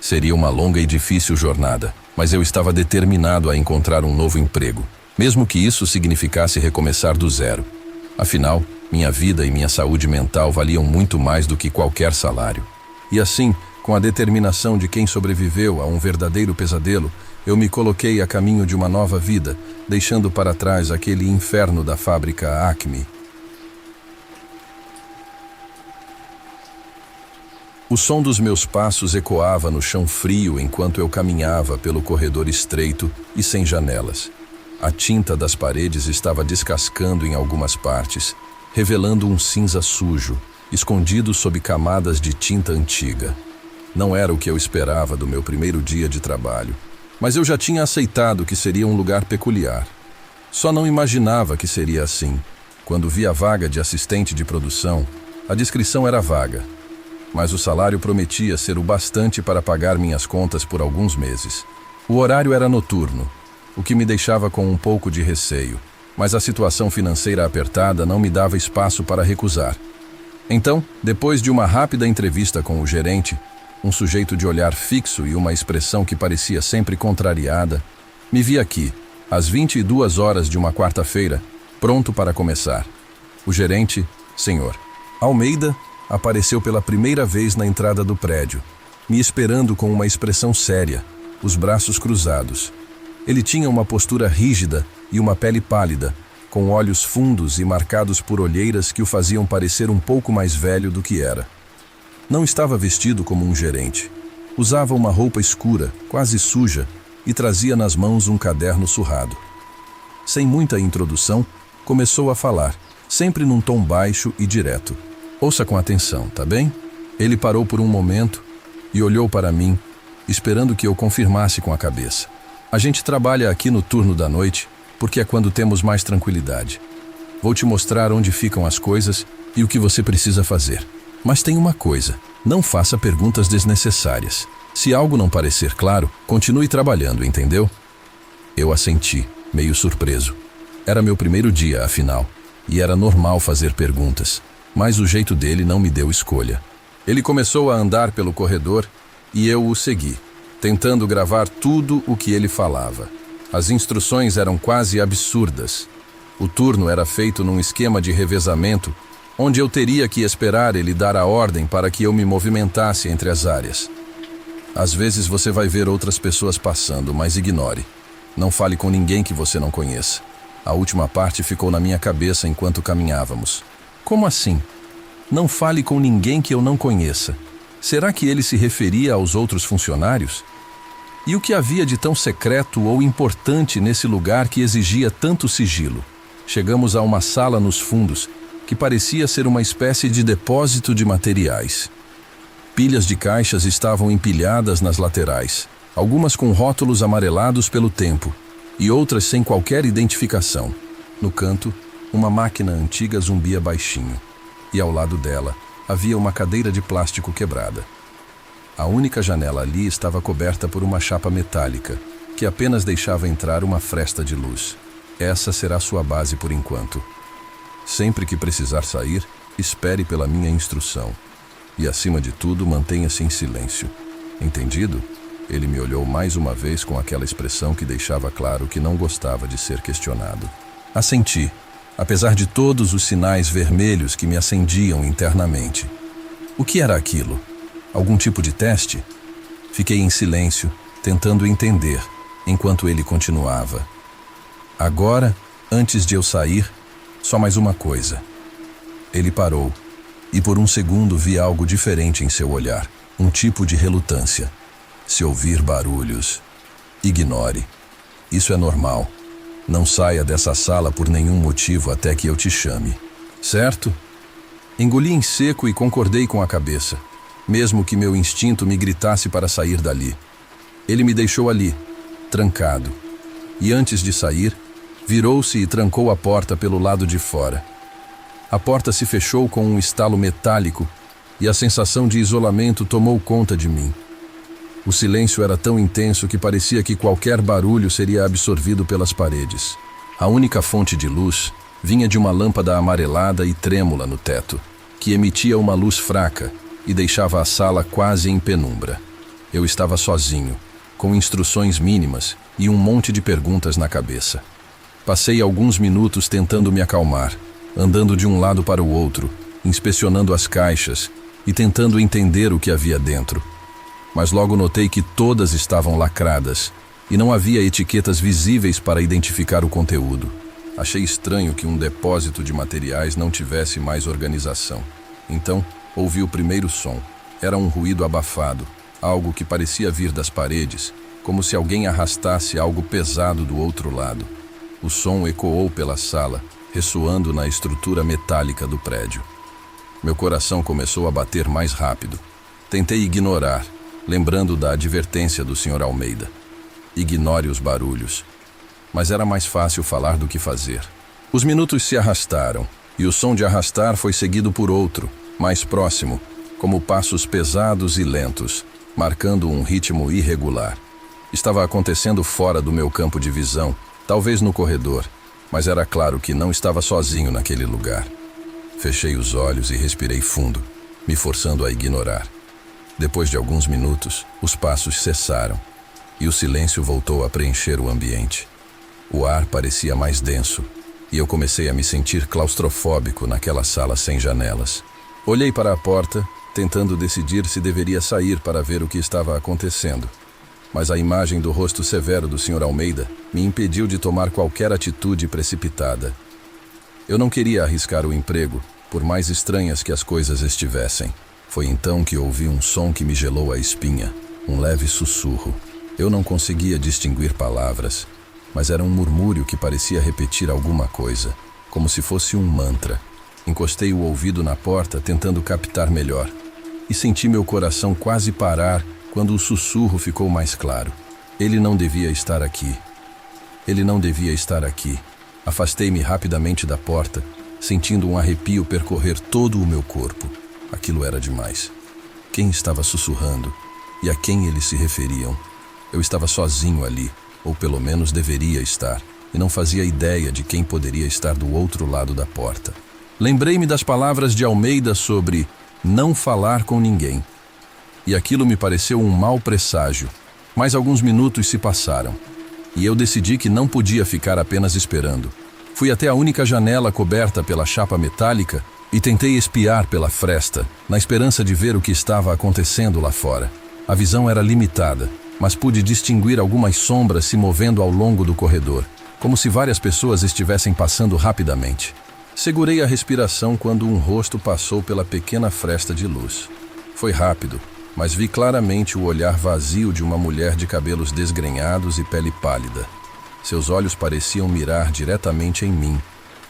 A: Seria uma longa e difícil jornada, mas eu estava determinado a encontrar um novo emprego, mesmo que isso significasse recomeçar do zero. Afinal, minha vida e minha saúde mental valiam muito mais do que qualquer salário. E assim, com a determinação de quem sobreviveu a um verdadeiro pesadelo, eu me coloquei a caminho de uma nova vida, deixando para trás aquele inferno da fábrica Acme. O som dos meus passos ecoava no chão frio enquanto eu caminhava pelo corredor estreito e sem janelas. A tinta das paredes estava descascando em algumas partes, revelando um cinza sujo, escondido sob camadas de tinta antiga. Não era o que eu esperava do meu primeiro dia de trabalho, mas eu já tinha aceitado que seria um lugar peculiar. Só não imaginava que seria assim. Quando vi a vaga de assistente de produção, a descrição era vaga, mas o salário prometia ser o bastante para pagar minhas contas por alguns meses. O horário era noturno, o que me deixava com um pouco de receio, mas a situação financeira apertada não me dava espaço para recusar. Então, depois de uma rápida entrevista com o gerente, um sujeito de olhar fixo e uma expressão que parecia sempre contrariada, me vi aqui, às 22 horas de uma quarta-feira, pronto para começar. O gerente, Sr. Almeida, apareceu pela primeira vez na entrada do prédio, me esperando com uma expressão séria, os braços cruzados. Ele tinha uma postura rígida e uma pele pálida, com olhos fundos e marcados por olheiras que o faziam parecer um pouco mais velho do que era. Não estava vestido como um gerente. Usava uma roupa escura, quase suja, e trazia nas mãos um caderno surrado. Sem muita introdução, começou a falar, sempre num tom baixo e direto. Ouça com atenção, tá bem? Ele parou por um momento e olhou para mim, esperando que eu confirmasse com a cabeça. A gente trabalha aqui no turno da noite, porque é quando temos mais tranquilidade. Vou te mostrar onde ficam as coisas e o que você precisa fazer. Mas tem uma coisa, não faça perguntas desnecessárias. Se algo não parecer claro, continue trabalhando, entendeu? Eu assenti, meio surpreso. Era meu primeiro dia, afinal, e era normal fazer perguntas, mas o jeito dele não me deu escolha. Ele começou a andar pelo corredor e eu o segui, tentando gravar tudo o que ele falava. As instruções eram quase absurdas. O turno era feito num esquema de revezamento, onde eu teria que esperar ele dar a ordem para que eu me movimentasse entre as áreas. Às vezes você vai ver outras pessoas passando, mas ignore. Não fale com ninguém que você não conheça. A última parte ficou na minha cabeça enquanto caminhávamos. Como assim? Não fale com ninguém que eu não conheça. Será que ele se referia aos outros funcionários? E o que havia de tão secreto ou importante nesse lugar que exigia tanto sigilo? Chegamos a uma sala nos fundos, que parecia ser uma espécie de depósito de materiais. Pilhas de caixas estavam empilhadas nas laterais, algumas com rótulos amarelados pelo tempo, e outras sem qualquer identificação. No canto, uma máquina antiga zumbia baixinho, e ao lado dela havia uma cadeira de plástico quebrada. A única janela ali estava coberta por uma chapa metálica, que apenas deixava entrar uma fresta de luz. Essa será sua base por enquanto. Sempre que precisar sair, espere pela minha instrução. E, acima de tudo, mantenha-se em silêncio. Entendido? Ele me olhou mais uma vez com aquela expressão que deixava claro que não gostava de ser questionado. Assenti, apesar de todos os sinais vermelhos que me acendiam internamente. O que era aquilo? Algum tipo de teste? Fiquei em silêncio, tentando entender, enquanto ele continuava. Agora, antes de eu sair, só mais uma coisa. Ele parou, e por um segundo vi algo diferente em seu olhar, um tipo de relutância. Se ouvir barulhos, ignore. Isso é normal. Não saia dessa sala por nenhum motivo até que eu te chame. Certo? Engoli em seco e concordei com a cabeça, mesmo que meu instinto me gritasse para sair dali. Ele me deixou ali, trancado. E antes de sair, virou-se e trancou a porta pelo lado de fora. A porta se fechou com um estalo metálico e a sensação de isolamento tomou conta de mim. O silêncio era tão intenso que parecia que qualquer barulho seria absorvido pelas paredes. A única fonte de luz vinha de uma lâmpada amarelada e trêmula no teto, que emitia uma luz fraca e deixava a sala quase em penumbra. Eu estava sozinho, com instruções mínimas e um monte de perguntas na cabeça. Passei alguns minutos tentando me acalmar, andando de um lado para o outro, inspecionando as caixas e tentando entender o que havia dentro. Mas logo notei que todas estavam lacradas e não havia etiquetas visíveis para identificar o conteúdo. Achei estranho que um depósito de materiais não tivesse mais organização. Então, ouvi o primeiro som. Era um ruído abafado, algo que parecia vir das paredes, como se alguém arrastasse algo pesado do outro lado. O som ecoou pela sala, ressoando na estrutura metálica do prédio. Meu coração começou a bater mais rápido. Tentei ignorar, lembrando da advertência do Sr. Almeida. Ignore os barulhos. Mas era mais fácil falar do que fazer. Os minutos se arrastaram, e o som de arrastar foi seguido por outro, mais próximo, como passos pesados e lentos, marcando um ritmo irregular. Estava acontecendo fora do meu campo de visão, talvez no corredor, mas era claro que não estava sozinho naquele lugar. Fechei os olhos e respirei fundo, me forçando a ignorar. Depois de alguns minutos, os passos cessaram, e o silêncio voltou a preencher o ambiente. O ar parecia mais denso, e eu comecei a me sentir claustrofóbico naquela sala sem janelas. Olhei para a porta, tentando decidir se deveria sair para ver o que estava acontecendo. Mas a imagem do rosto severo do Sr. Almeida me impediu de tomar qualquer atitude precipitada. Eu não queria arriscar o emprego, por mais estranhas que as coisas estivessem. Foi então que ouvi um som que me gelou a espinha, um leve sussurro. Eu não conseguia distinguir palavras, mas era um murmúrio que parecia repetir alguma coisa, como se fosse um mantra. Encostei o ouvido na porta, tentando captar melhor, e senti meu coração quase parar quando o sussurro ficou mais claro. Ele não devia estar aqui. Ele não devia estar aqui. Afastei-me rapidamente da porta, sentindo um arrepio percorrer todo o meu corpo. Aquilo era demais. Quem estava sussurrando? E a quem eles se referiam? Eu estava sozinho ali, ou pelo menos deveria estar, e não fazia ideia de quem poderia estar do outro lado da porta. Lembrei-me das palavras de Almeida sobre não falar com ninguém. E aquilo me pareceu um mau presságio. Mais alguns minutos se passaram, e eu decidi que não podia ficar apenas esperando. Fui até a única janela coberta pela chapa metálica e tentei espiar pela fresta, na esperança de ver o que estava acontecendo lá fora. A visão era limitada, mas pude distinguir algumas sombras se movendo ao longo do corredor, como se várias pessoas estivessem passando rapidamente. Segurei a respiração quando um rosto passou pela pequena fresta de luz. Foi rápido, mas vi claramente o olhar vazio de uma mulher de cabelos desgrenhados e pele pálida. Seus olhos pareciam mirar diretamente em mim,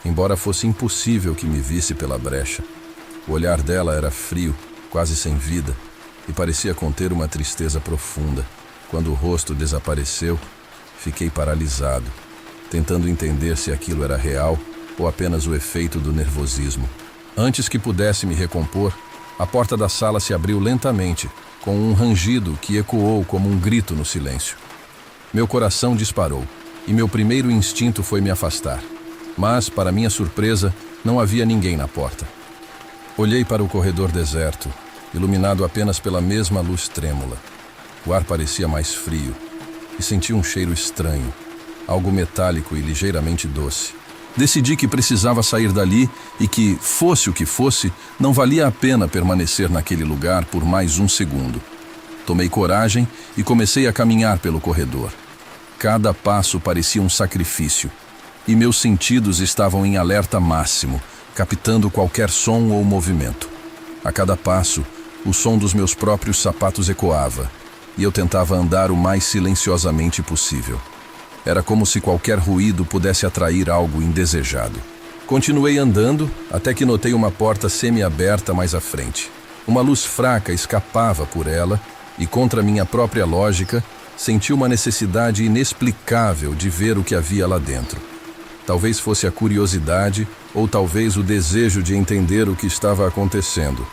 A: embora fosse impossível que me visse pela brecha. O olhar dela era frio, quase sem vida, e parecia conter uma tristeza profunda. Quando o rosto desapareceu, fiquei paralisado, tentando entender se aquilo era real ou apenas o efeito do nervosismo. Antes que pudesse me recompor, a porta da sala se abriu lentamente, com um rangido que ecoou como um grito no silêncio. Meu coração disparou, e meu primeiro instinto foi me afastar. Mas, para minha surpresa, não havia ninguém na porta. Olhei para o corredor deserto, iluminado apenas pela mesma luz trêmula. O ar parecia mais frio, e senti um cheiro estranho, algo metálico e ligeiramente doce. Decidi que precisava sair dali e que, fosse o que fosse, não valia a pena permanecer naquele lugar por mais um segundo. Tomei coragem e comecei a caminhar pelo corredor. Cada passo parecia um sacrifício, e meus sentidos estavam em alerta máximo, captando qualquer som ou movimento. A cada passo, o som dos meus próprios sapatos ecoava, e eu tentava andar o mais silenciosamente possível. Era como se qualquer ruído pudesse atrair algo indesejado. Continuei andando até que notei uma porta semi-aberta mais à frente. Uma luz fraca escapava por ela e, contra minha própria lógica, senti uma necessidade inexplicável de ver o que havia lá dentro. Talvez fosse a curiosidade ou talvez o desejo de entender o que estava acontecendo.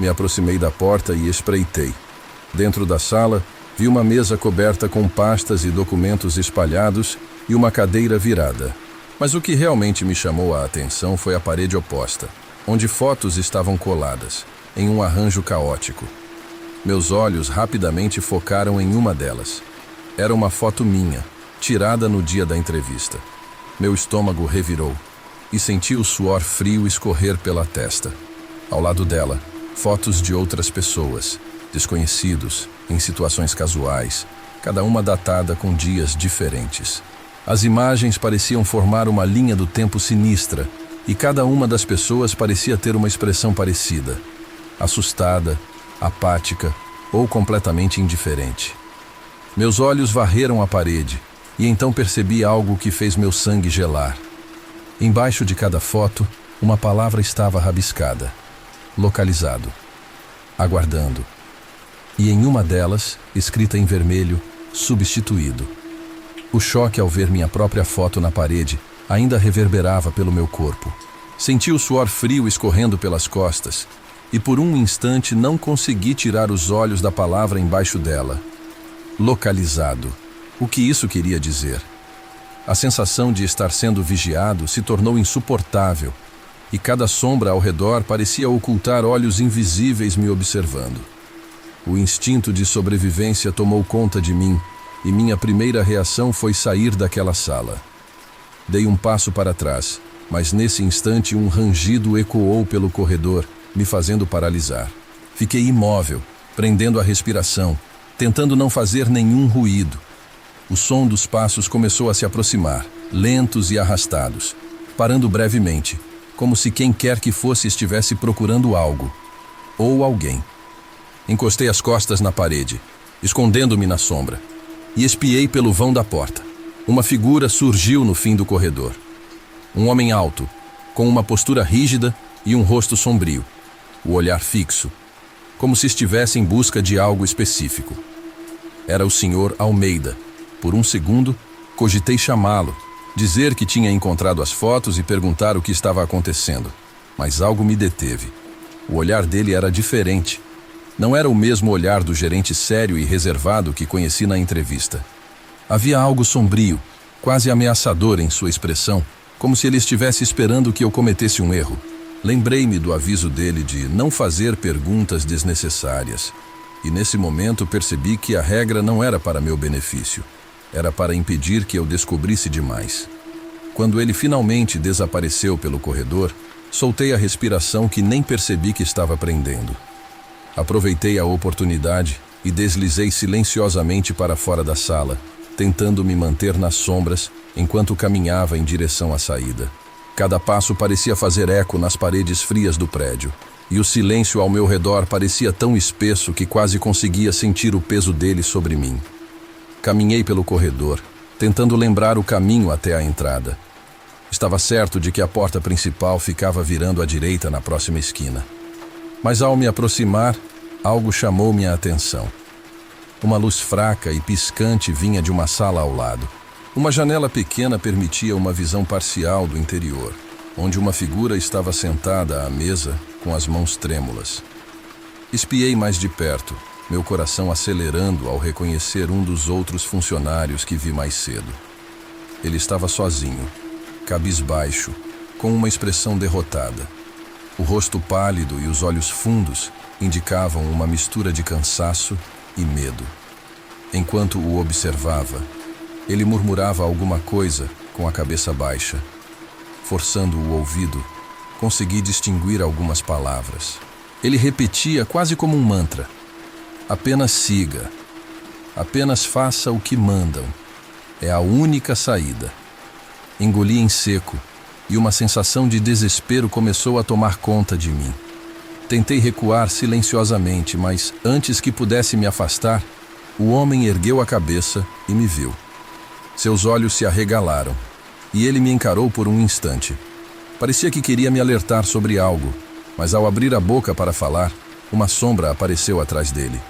A: Me aproximei da porta e espreitei. Dentro da sala, vi uma mesa coberta com pastas e documentos espalhados e uma cadeira virada. Mas o que realmente me chamou a atenção foi a parede oposta, onde fotos estavam coladas, em um arranjo caótico. Meus olhos rapidamente focaram em uma delas. Era uma foto minha, tirada no dia da entrevista. Meu estômago revirou e senti o suor frio escorrer pela testa. Ao lado dela, fotos de outras pessoas, desconhecidos, em situações casuais, cada uma datada com dias diferentes. As imagens pareciam formar uma linha do tempo sinistra, e cada uma das pessoas parecia ter uma expressão parecida: assustada, apática ou completamente indiferente. Meus olhos varreram a parede, e então percebi algo que fez meu sangue gelar. Embaixo de cada foto, uma palavra estava rabiscada: localizado, aguardando. E em uma delas, escrita em vermelho, substituído. O choque ao ver minha própria foto na parede ainda reverberava pelo meu corpo. Senti o suor frio escorrendo pelas costas e por um instante não consegui tirar os olhos da palavra embaixo dela. Localizado. O que isso queria dizer? A sensação de estar sendo vigiado se tornou insuportável e cada sombra ao redor parecia ocultar olhos invisíveis me observando. O instinto de sobrevivência tomou conta de mim e minha primeira reação foi sair daquela sala. Dei um passo para trás, mas nesse instante um rangido ecoou pelo corredor, me fazendo paralisar. Fiquei imóvel, prendendo a respiração, tentando não fazer nenhum ruído. O som dos passos começou a se aproximar, lentos e arrastados, parando brevemente, como se quem quer que fosse estivesse procurando algo, ou alguém. Encostei as costas na parede, escondendo-me na sombra, e espiei pelo vão da porta. Uma figura surgiu no fim do corredor. Um homem alto, com uma postura rígida e um rosto sombrio, o olhar fixo, como se estivesse em busca de algo específico. Era o Sr. Almeida. Por um segundo, cogitei chamá-lo, dizer que tinha encontrado as fotos e perguntar o que estava acontecendo, mas algo me deteve. O olhar dele era diferente. Não era o mesmo olhar do gerente sério e reservado que conheci na entrevista. Havia algo sombrio, quase ameaçador em sua expressão, como se ele estivesse esperando que eu cometesse um erro. Lembrei-me do aviso dele de não fazer perguntas desnecessárias, e nesse momento percebi que a regra não era para meu benefício, era para impedir que eu descobrisse demais. Quando ele finalmente desapareceu pelo corredor, soltei a respiração que nem percebi que estava prendendo. Aproveitei a oportunidade e deslizei silenciosamente para fora da sala, tentando me manter nas sombras enquanto caminhava em direção à saída. Cada passo parecia fazer eco nas paredes frias do prédio, e o silêncio ao meu redor parecia tão espesso que quase conseguia sentir o peso dele sobre mim. Caminhei pelo corredor, tentando lembrar o caminho até a entrada. Estava certo de que a porta principal ficava virando à direita na próxima esquina. Mas ao me aproximar, algo chamou minha atenção. Uma luz fraca e piscante vinha de uma sala ao lado. Uma janela pequena permitia uma visão parcial do interior, onde uma figura estava sentada à mesa com as mãos trêmulas. Espiei mais de perto, meu coração acelerando ao reconhecer um dos outros funcionários que vi mais cedo. Ele estava sozinho, cabisbaixo, com uma expressão derrotada. O rosto pálido e os olhos fundos indicavam uma mistura de cansaço e medo. Enquanto o observava, ele murmurava alguma coisa com a cabeça baixa. Forçando o ouvido, consegui distinguir algumas palavras. Ele repetia quase como um mantra: apenas siga, apenas faça o que mandam. É a única saída. Engoli em seco e uma sensação de desespero começou a tomar conta de mim. Tentei recuar silenciosamente, mas antes que pudesse me afastar, o homem ergueu a cabeça e me viu. Seus olhos se arregalaram, e ele me encarou por um instante. Parecia que queria me alertar sobre algo, mas ao abrir a boca para falar, uma sombra apareceu atrás dele.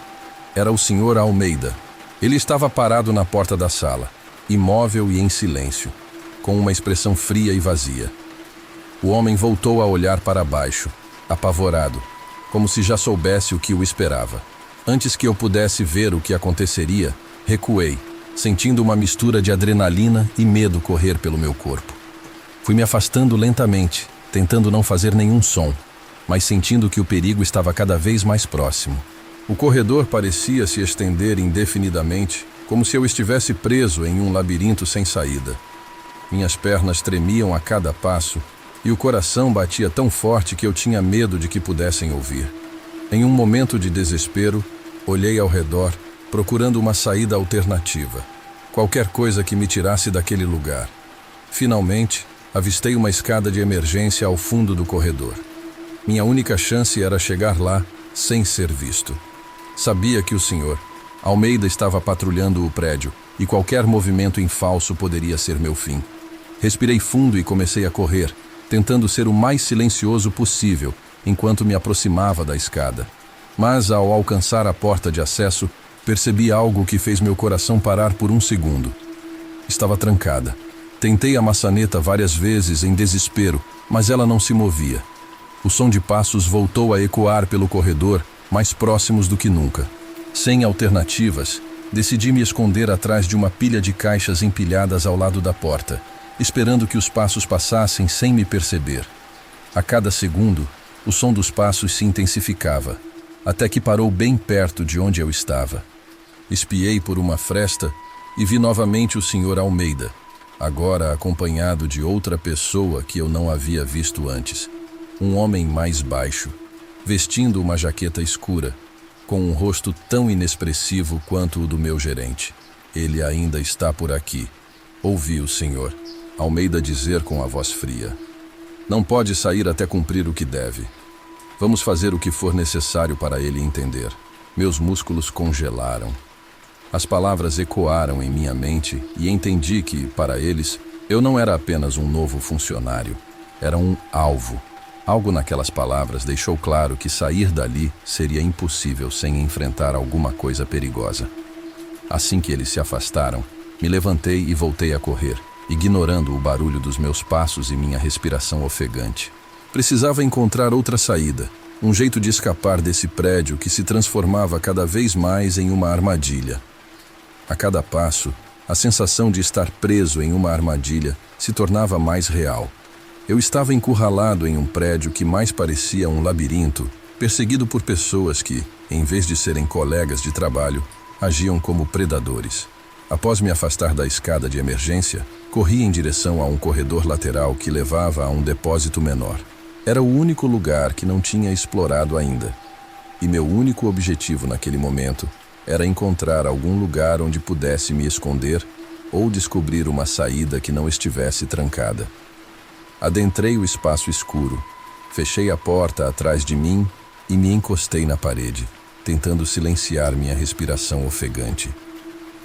A: Era o Sr. Almeida. Ele estava parado na porta da sala, imóvel e em silêncio, com uma expressão fria e vazia. O homem voltou a olhar para baixo, apavorado, como se já soubesse o que o esperava. Antes que eu pudesse ver o que aconteceria, recuei, sentindo uma mistura de adrenalina e medo correr pelo meu corpo. Fui me afastando lentamente, tentando não fazer nenhum som, mas sentindo que o perigo estava cada vez mais próximo. O corredor parecia se estender indefinidamente, como se eu estivesse preso em um labirinto sem saída. Minhas pernas tremiam a cada passo e o coração batia tão forte que eu tinha medo de que pudessem ouvir. Em um momento de desespero, olhei ao redor, procurando uma saída alternativa. Qualquer coisa que me tirasse daquele lugar. Finalmente, avistei uma escada de emergência ao fundo do corredor. Minha única chance era chegar lá sem ser visto. Sabia que o Sr. Almeida estava patrulhando o prédio e qualquer movimento em falso poderia ser meu fim. Respirei fundo e comecei a correr, tentando ser o mais silencioso possível enquanto me aproximava da escada. Mas, ao alcançar a porta de acesso, percebi algo que fez meu coração parar por um segundo. Estava trancada. Tentei a maçaneta várias vezes em desespero, mas ela não se movia. O som de passos voltou a ecoar pelo corredor, mais próximos do que nunca. Sem alternativas, decidi me esconder atrás de uma pilha de caixas empilhadas ao lado da porta, esperando que os passos passassem sem me perceber. A cada segundo, o som dos passos se intensificava, até que parou bem perto de onde eu estava. Espiei por uma fresta e vi novamente o Sr. Almeida, agora acompanhado de outra pessoa que eu não havia visto antes. Um homem mais baixo, vestindo uma jaqueta escura, com um rosto tão inexpressivo quanto o do meu gerente. Ele ainda está por aqui, ouvi o Sr. Almeida dizer com a voz fria. Não pode sair até cumprir o que deve. Vamos fazer o que for necessário para ele entender. Meus músculos congelaram. As palavras ecoaram em minha mente e entendi que, para eles, eu não era apenas um novo funcionário. Era um alvo. Algo naquelas palavras deixou claro que sair dali seria impossível sem enfrentar alguma coisa perigosa. Assim que eles se afastaram, me levantei e voltei a correr, ignorando o barulho dos meus passos e minha respiração ofegante. Precisava encontrar outra saída, um jeito de escapar desse prédio que se transformava cada vez mais em uma armadilha. A cada passo, a sensação de estar preso em uma armadilha se tornava mais real. Eu estava encurralado em um prédio que mais parecia um labirinto, perseguido por pessoas que, em vez de serem colegas de trabalho, agiam como predadores. Após me afastar da escada de emergência, corri em direção a um corredor lateral que levava a um depósito menor. Era o único lugar que não tinha explorado ainda. E meu único objetivo naquele momento era encontrar algum lugar onde pudesse me esconder ou descobrir uma saída que não estivesse trancada. Adentrei o espaço escuro, fechei a porta atrás de mim e me encostei na parede, tentando silenciar minha respiração ofegante.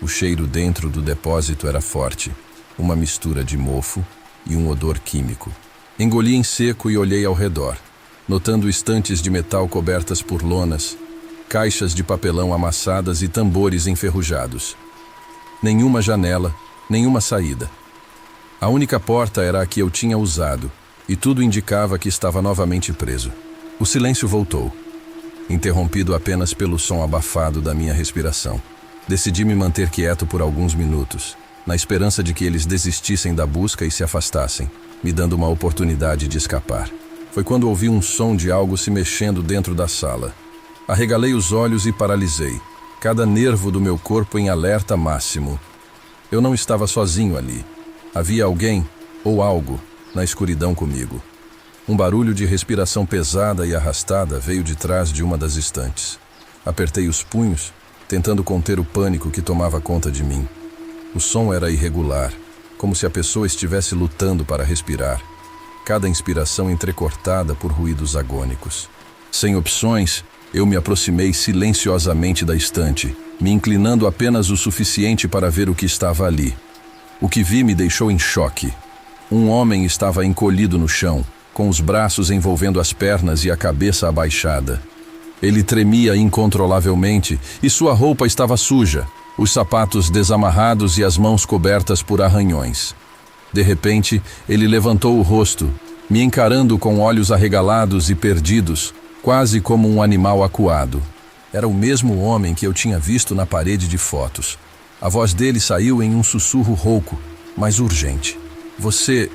A: O cheiro dentro do depósito era forte, uma mistura de mofo e um odor químico. Engoli em seco e olhei ao redor, notando estantes de metal cobertas por lonas, caixas de papelão amassadas e tambores enferrujados. Nenhuma janela, nenhuma saída. A única porta era a que eu tinha usado, e tudo indicava que estava novamente preso. O silêncio voltou, interrompido apenas pelo som abafado da minha respiração. Decidi me manter quieto por alguns minutos, na esperança de que eles desistissem da busca e se afastassem, me dando uma oportunidade de escapar. Foi quando ouvi um som de algo se mexendo dentro da sala. Arregalei os olhos e paralisei, cada nervo do meu corpo em alerta máximo. Eu não estava sozinho ali. Havia alguém, ou algo, na escuridão comigo. Um barulho de respiração pesada e arrastada veio de trás de uma das estantes. Apertei os punhos, tentando conter o pânico que tomava conta de mim. O som era irregular, como se a pessoa estivesse lutando para respirar, cada inspiração entrecortada por ruídos agônicos. Sem opções, eu me aproximei silenciosamente da estante, me inclinando apenas o suficiente para ver o que estava ali. O que vi me deixou em choque. Um homem estava encolhido no chão, com os braços envolvendo as pernas e a cabeça abaixada. Ele tremia incontrolavelmente e sua roupa estava suja, os sapatos desamarrados e as mãos cobertas por arranhões. De repente, ele levantou o rosto, me encarando com olhos arregalados e perdidos, quase como um animal acuado. Era o mesmo homem que eu tinha visto na parede de fotos. A voz dele saiu em um sussurro rouco, mas urgente. Você...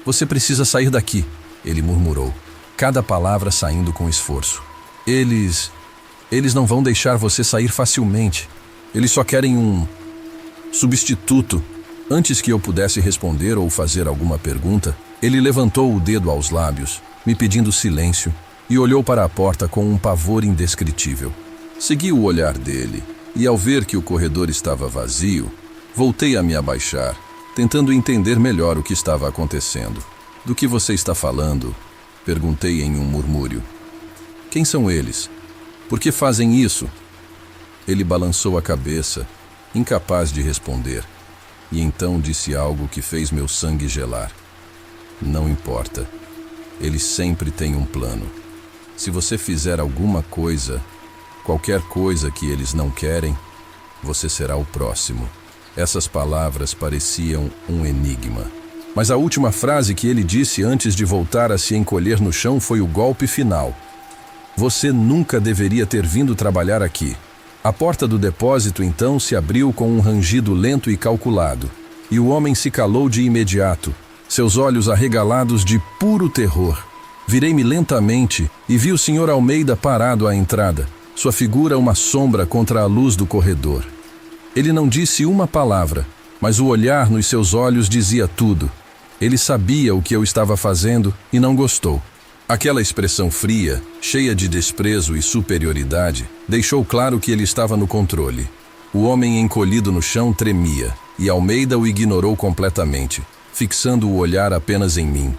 A: Você precisa sair daqui, ele murmurou, cada palavra saindo com esforço. Eles não vão deixar você sair facilmente. Eles só querem um substituto. Antes que eu pudesse responder ou fazer alguma pergunta, ele levantou o dedo aos lábios, me pedindo silêncio, e olhou para a porta com um pavor indescritível. Segui o olhar dele, e ao ver que o corredor estava vazio, voltei a me abaixar, tentando entender melhor o que estava acontecendo. Do que você está falando? Perguntei em um murmúrio. Quem são eles? Por que fazem isso? Ele balançou a cabeça, incapaz de responder, e então disse algo que fez meu sangue gelar. Não importa. Eles sempre têm um plano. Se você fizer alguma coisa, qualquer coisa que eles não querem, você será o próximo. Essas palavras pareciam um enigma. Mas a última frase que ele disse antes de voltar a se encolher no chão foi o golpe final. Você nunca deveria ter vindo trabalhar aqui. A porta do depósito então se abriu com um rangido lento e calculado, e o homem se calou de imediato, seus olhos arregalados de puro terror. Virei-me lentamente e vi o Sr. Almeida parado à entrada, sua figura uma sombra contra a luz do corredor. Ele não disse uma palavra, mas o olhar nos seus olhos dizia tudo. Ele sabia o que eu estava fazendo e não gostou. Aquela expressão fria, cheia de desprezo e superioridade, deixou claro que ele estava no controle. O homem encolhido no chão tremia, e Almeida o ignorou completamente, fixando o olhar apenas em mim.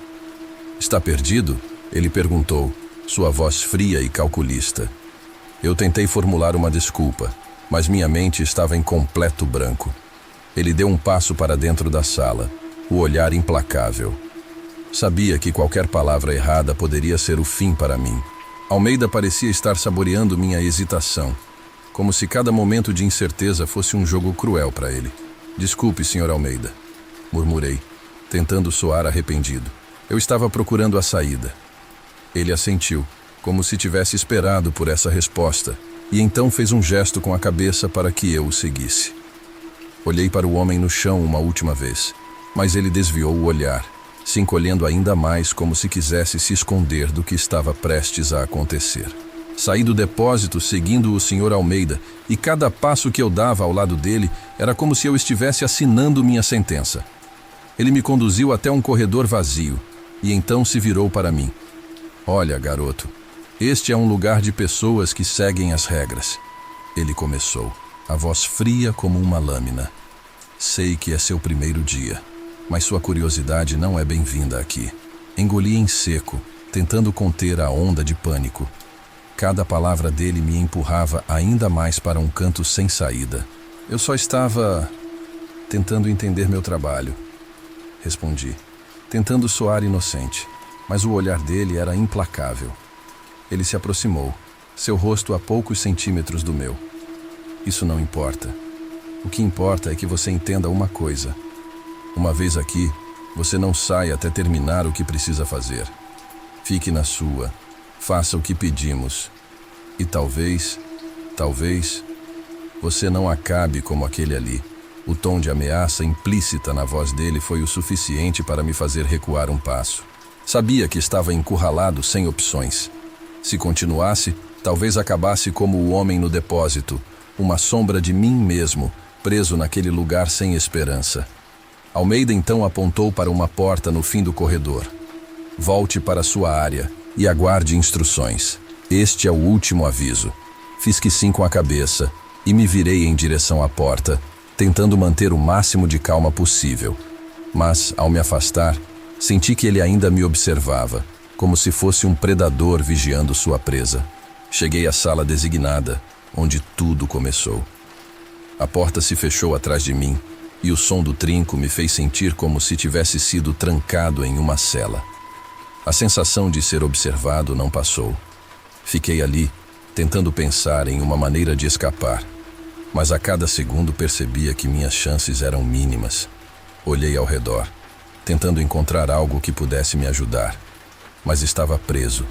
A: Está perdido? Ele perguntou, sua voz fria e calculista. Eu tentei formular uma desculpa, mas minha mente estava em completo branco. Ele deu um passo para dentro da sala, o olhar implacável. Sabia que qualquer palavra errada poderia ser o fim para mim. Almeida parecia estar saboreando minha hesitação, como se cada momento de incerteza fosse um jogo cruel para ele. Desculpe, Sr. Almeida, murmurei, tentando soar arrependido. Eu estava procurando a saída. Ele assentiu, como se tivesse esperado por essa resposta, e então fez um gesto com a cabeça para que eu o seguisse. Olhei para o homem no chão uma última vez, mas ele desviou o olhar, se encolhendo ainda mais como se quisesse se esconder do que estava prestes a acontecer. Saí do depósito seguindo o Sr. Almeida, e cada passo que eu dava ao lado dele era como se eu estivesse assinando minha sentença. Ele me conduziu até um corredor vazio, e então se virou para mim. Olha, garoto, este é um lugar de pessoas que seguem as regras. Ele começou, a voz fria como uma lâmina. Sei que é seu primeiro dia, mas sua curiosidade não é bem-vinda aqui. Engoli em seco, tentando conter a onda de pânico. Cada palavra dele me empurrava ainda mais para um canto sem saída. Eu só estava tentando entender meu trabalho, respondi, tentando soar inocente, mas o olhar dele era implacável. Ele se aproximou, seu rosto a poucos centímetros do meu. Isso não importa. O que importa é que você entenda uma coisa. Uma vez aqui, você não sai até terminar o que precisa fazer. Fique na sua, faça o que pedimos. E talvez, você não acabe como aquele ali. O tom de ameaça implícita na voz dele foi o suficiente para me fazer recuar um passo. Sabia que estava encurralado sem opções. Se continuasse, talvez acabasse como o homem no depósito, uma sombra de mim mesmo, preso naquele lugar sem esperança. Almeida então apontou para uma porta no fim do corredor. Volte para sua área e aguarde instruções. Este é o último aviso. Fiz que sim com a cabeça e me virei em direção à porta, tentando manter o máximo de calma possível. Mas, ao me afastar, senti que ele ainda me observava, como se fosse um predador vigiando sua presa. Cheguei à sala designada, onde tudo começou. A porta se fechou atrás de mim, e o som do trinco me fez sentir como se tivesse sido trancado em uma cela. A sensação de ser observado não passou. Fiquei ali, tentando pensar em uma maneira de escapar, mas a cada segundo percebia que minhas chances eram mínimas. Olhei ao redor, tentando encontrar algo que pudesse me ajudar, mas estava preso,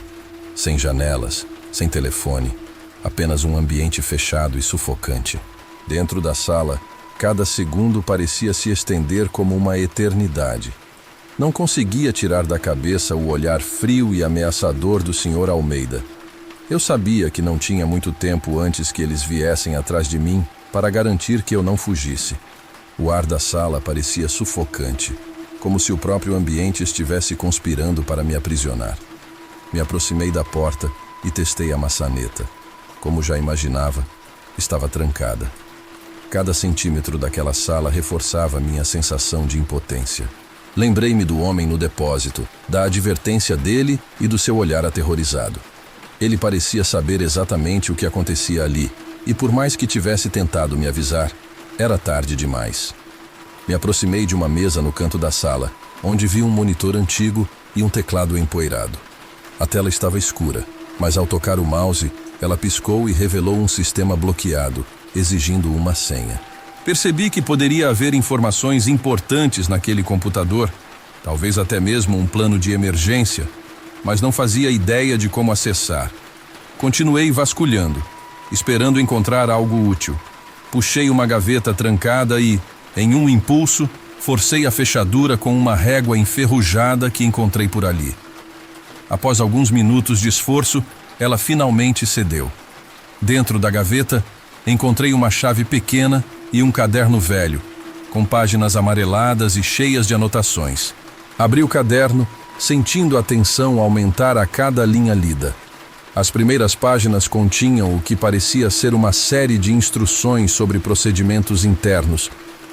A: sem janelas, sem telefone, apenas um ambiente fechado e sufocante. Dentro da sala, cada segundo parecia se estender como uma eternidade. Não conseguia tirar da cabeça o olhar frio e ameaçador do Sr. Almeida. Eu sabia que não tinha muito tempo antes que eles viessem atrás de mim para garantir que eu não fugisse. O ar da sala parecia sufocante, como se o próprio ambiente estivesse conspirando para me aprisionar. Me aproximei da porta e testei a maçaneta. Como já imaginava, estava trancada. Cada centímetro daquela sala reforçava minha sensação de impotência. Lembrei-me do homem no depósito, da advertência dele e do seu olhar aterrorizado. Ele parecia saber exatamente o que acontecia ali, e por mais que tivesse tentado me avisar, era tarde demais. Me aproximei de uma mesa no canto da sala, onde vi um monitor antigo e um teclado empoeirado. A tela estava escura, mas ao tocar o mouse, ela piscou e revelou um sistema bloqueado, exigindo uma senha. Percebi que poderia haver informações importantes naquele computador, talvez até mesmo um plano de emergência, mas não fazia ideia de como acessar. Continuei vasculhando, esperando encontrar algo útil. Puxei uma gaveta trancada e, em um impulso, forcei a fechadura com uma régua enferrujada que encontrei por ali. Após alguns minutos de esforço, ela finalmente cedeu. Dentro da gaveta, encontrei uma chave pequena e um caderno velho, com páginas amareladas e cheias de anotações. Abri o caderno, sentindo a tensão aumentar a cada linha lida. As primeiras páginas continham o que parecia ser uma série de instruções sobre procedimentos internos,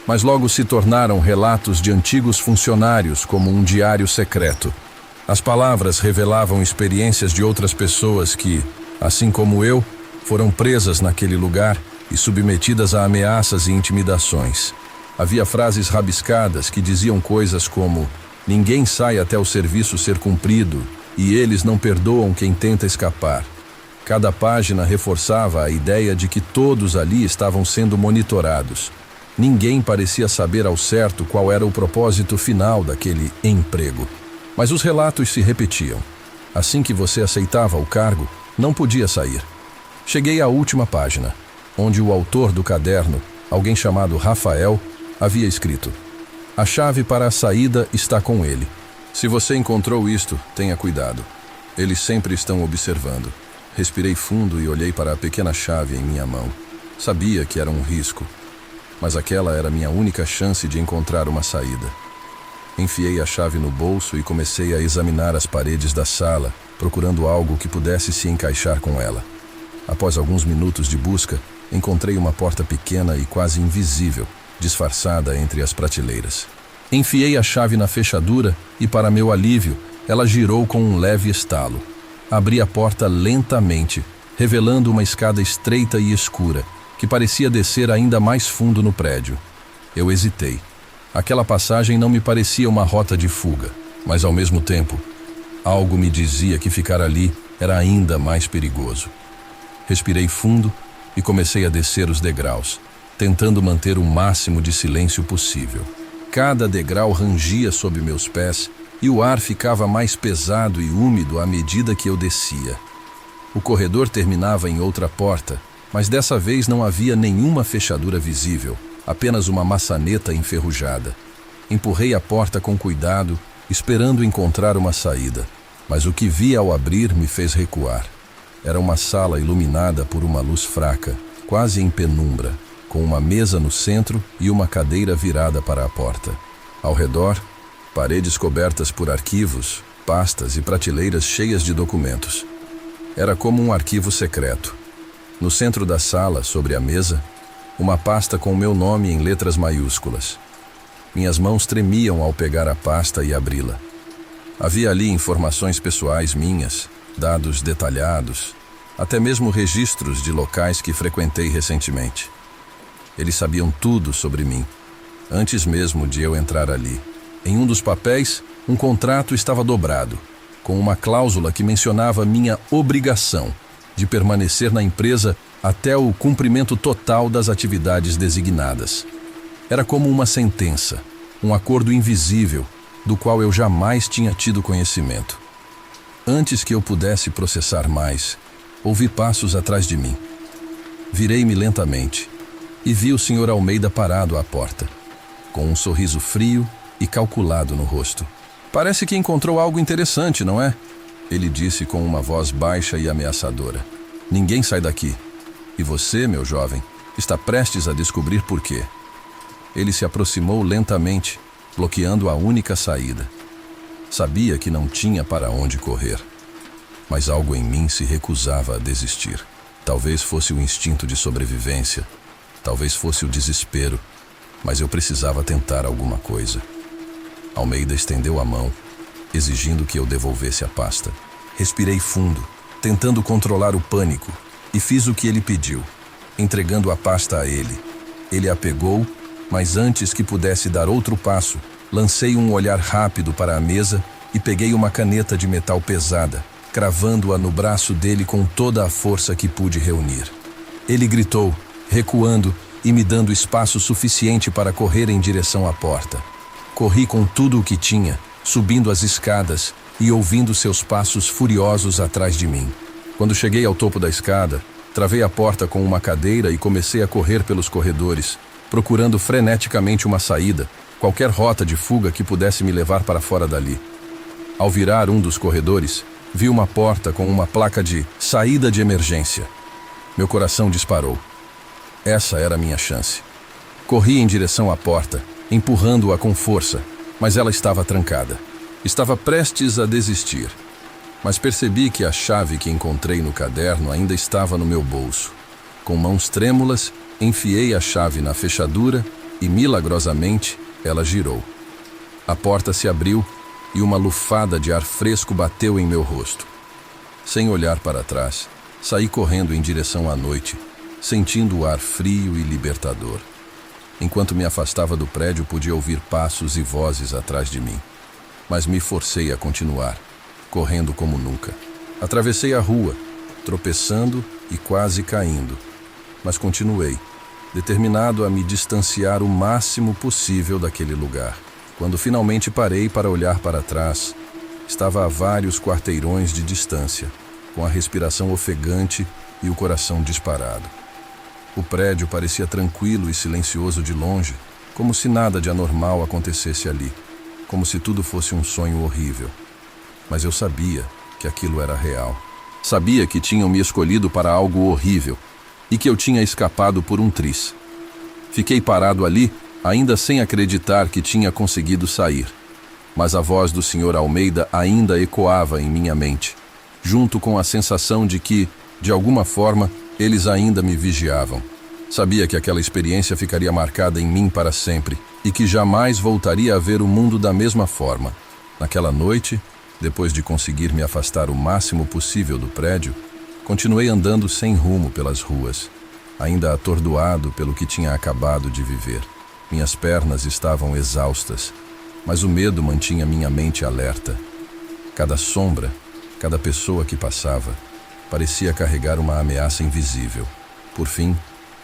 A: mas logo se tornaram relatos de antigos funcionários, como um diário secreto. As palavras revelavam experiências de outras pessoas que, assim como eu, foram presas naquele lugar e submetidas a ameaças e intimidações. Havia frases rabiscadas que diziam coisas como: ninguém sai até o serviço ser cumprido e eles não perdoam quem tenta escapar. Cada página reforçava a ideia de que todos ali estavam sendo monitorados. Ninguém parecia saber ao certo qual era o propósito final daquele emprego. Mas os relatos se repetiam. Assim que você aceitava o cargo, não podia sair. Cheguei à última página, onde o autor do caderno, alguém chamado Rafael, havia escrito: a chave para a saída está com ele. Se você encontrou isto, tenha cuidado. Eles sempre estão observando. Respirei fundo e olhei para a pequena chave em minha mão. Sabia que era um risco, mas aquela era minha única chance de encontrar uma saída. Enfiei a chave no bolso e comecei a examinar as paredes da sala, procurando algo que pudesse se encaixar com ela. Após alguns minutos de busca, encontrei uma porta pequena e quase invisível, disfarçada entre as prateleiras. Enfiei a chave na fechadura e, para meu alívio, ela girou com um leve estalo. Abri a porta lentamente, revelando uma escada estreita e escura, que parecia descer ainda mais fundo no prédio. Eu hesitei. Aquela passagem não me parecia uma rota de fuga, mas ao mesmo tempo, algo me dizia que ficar ali era ainda mais perigoso. Respirei fundo e comecei a descer os degraus, tentando manter o máximo de silêncio possível. Cada degrau rangia sob meus pés e o ar ficava mais pesado e úmido à medida que eu descia. O corredor terminava em outra porta, mas dessa vez não havia nenhuma fechadura visível, apenas uma maçaneta enferrujada. Empurrei a porta com cuidado, esperando encontrar uma saída, mas o que vi ao abrir me fez recuar. Era uma sala iluminada por uma luz fraca, quase em penumbra, com uma mesa no centro e uma cadeira virada para a porta. Ao redor, paredes cobertas por arquivos, pastas e prateleiras cheias de documentos. Era como um arquivo secreto. No centro da sala, sobre a mesa, uma pasta com o meu nome em letras maiúsculas. Minhas mãos tremiam ao pegar a pasta e abri-la. Havia ali informações pessoais minhas, dados detalhados, até mesmo registros de locais que frequentei recentemente. Eles sabiam tudo sobre mim, antes mesmo de eu entrar ali. Em um dos papéis, um contrato estava dobrado, com uma cláusula que mencionava minha obrigação de permanecer na empresa até o cumprimento total das atividades designadas. Era como uma sentença, um acordo invisível, do qual eu jamais tinha tido conhecimento. Antes que eu pudesse processar mais, ouvi passos atrás de mim. Virei-me lentamente e vi o Sr. Almeida parado à porta, com um sorriso frio e calculado no rosto. Parece que encontrou algo interessante, não é? Ele disse com uma voz baixa e ameaçadora. Ninguém sai daqui. E você, meu jovem, está prestes a descobrir por quê. Ele se aproximou lentamente, bloqueando a única saída. Sabia que não tinha para onde correr, mas algo em mim se recusava a desistir. Talvez fosse o instinto de sobrevivência, talvez fosse o desespero, mas eu precisava tentar alguma coisa. Almeida estendeu a mão, exigindo que eu devolvesse a pasta. Respirei fundo, tentando controlar o pânico, e fiz o que ele pediu, entregando a pasta a ele. Ele a pegou, mas antes que pudesse dar outro passo, lancei um olhar rápido para a mesa e peguei uma caneta de metal pesada, cravando-a no braço dele com toda a força que pude reunir. Ele gritou, recuando e me dando espaço suficiente para correr em direção à porta. Corri com tudo o que tinha, subindo as escadas e ouvindo seus passos furiosos atrás de mim. Quando cheguei ao topo da escada, travei a porta com uma cadeira e comecei a correr pelos corredores, procurando freneticamente uma saída, qualquer rota de fuga que pudesse me levar para fora dali. Ao virar um dos corredores, vi uma porta com uma placa de saída de emergência. Meu coração disparou. Essa era a minha chance. Corri em direção à porta, empurrando-a com força, mas ela estava trancada. Estava prestes a desistir, mas percebi que a chave que encontrei no caderno ainda estava no meu bolso. Com mãos trêmulas, enfiei a chave na fechadura e, milagrosamente, ela girou. A porta se abriu e uma lufada de ar fresco bateu em meu rosto. Sem olhar para trás, saí correndo em direção à noite, sentindo o ar frio e libertador. Enquanto me afastava do prédio, podia ouvir passos e vozes atrás de mim. Mas me forcei a continuar, correndo como nunca. Atravessei a rua, tropeçando e quase caindo. Mas continuei, determinado a me distanciar o máximo possível daquele lugar. Quando finalmente parei para olhar para trás, estava a vários quarteirões de distância, com a respiração ofegante e o coração disparado. O prédio parecia tranquilo e silencioso de longe, como se nada de anormal acontecesse ali, como se tudo fosse um sonho horrível. Mas eu sabia que aquilo era real. Sabia que tinham me escolhido para algo horrível e que eu tinha escapado por um triz. Fiquei parado ali, ainda sem acreditar que tinha conseguido sair. Mas a voz do Sr. Almeida ainda ecoava em minha mente, junto com a sensação de que, de alguma forma, eles ainda me vigiavam. Sabia que aquela experiência ficaria marcada em mim para sempre e que jamais voltaria a ver o mundo da mesma forma. Naquela noite, depois de conseguir me afastar o máximo possível do prédio, continuei andando sem rumo pelas ruas, ainda atordoado pelo que tinha acabado de viver. Minhas pernas estavam exaustas, mas o medo mantinha minha mente alerta. Cada sombra, cada pessoa que passava, parecia carregar uma ameaça invisível. Por fim,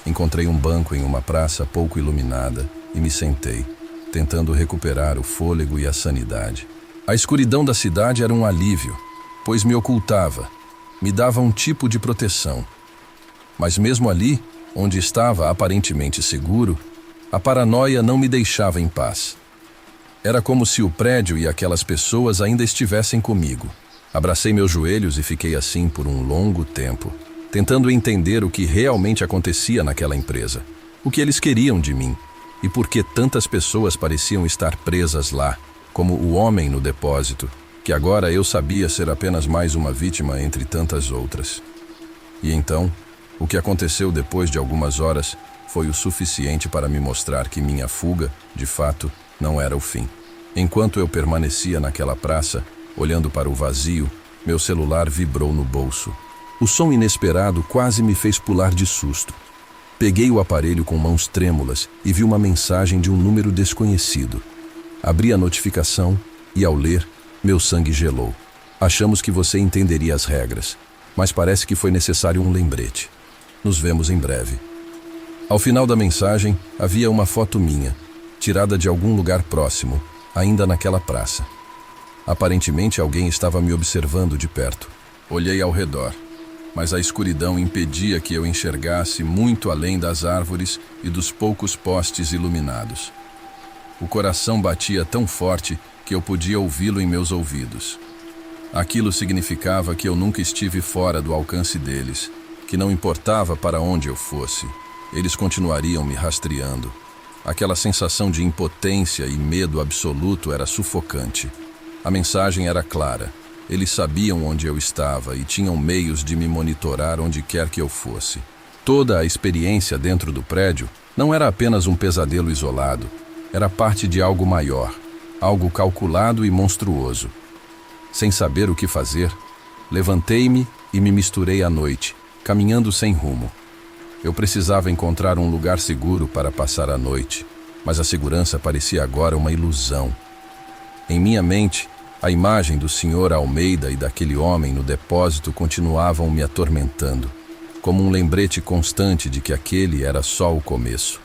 A: encontrei um banco em uma praça pouco iluminada e me sentei, tentando recuperar o fôlego e a sanidade. A escuridão da cidade era um alívio, pois me ocultava, me dava um tipo de proteção. Mas mesmo ali, onde estava aparentemente seguro, a paranoia não me deixava em paz. Era como se o prédio e aquelas pessoas ainda estivessem comigo. Abracei meus joelhos e fiquei assim por um longo tempo, tentando entender o que realmente acontecia naquela empresa, o que eles queriam de mim e por que tantas pessoas pareciam estar presas lá, como o homem no depósito, que agora eu sabia ser apenas mais uma vítima entre tantas outras. E então, o que aconteceu depois de algumas horas foi o suficiente para me mostrar que minha fuga, de fato, não era o fim. Enquanto eu permanecia naquela praça, olhando para o vazio, meu celular vibrou no bolso. O som inesperado quase me fez pular de susto. Peguei o aparelho com mãos trêmulas e vi uma mensagem de um número desconhecido. Abri a notificação e, ao ler, meu sangue gelou. Achamos que você entenderia as regras, mas parece que foi necessário um lembrete. Nos vemos em breve. Ao final da mensagem, havia uma foto minha, tirada de algum lugar próximo, ainda naquela praça. Aparentemente alguém estava me observando de perto. Olhei ao redor, mas a escuridão impedia que eu enxergasse muito além das árvores e dos poucos postes iluminados. O coração batia tão forte que eu podia ouvi-lo em meus ouvidos. Aquilo significava que eu nunca estive fora do alcance deles, que não importava para onde eu fosse, eles continuariam me rastreando. Aquela sensação de impotência e medo absoluto era sufocante. A mensagem era clara. Eles sabiam onde eu estava e tinham meios de me monitorar onde quer que eu fosse. Toda a experiência dentro do prédio não era apenas um pesadelo isolado, era parte de algo maior, algo calculado e monstruoso. Sem saber o que fazer, levantei-me e me misturei à noite, caminhando sem rumo. Eu precisava encontrar um lugar seguro para passar a noite, mas a segurança parecia agora uma ilusão. Em minha mente, a imagem do Sr. Almeida e daquele homem no depósito continuavam me atormentando, como um lembrete constante de que aquele era só o começo.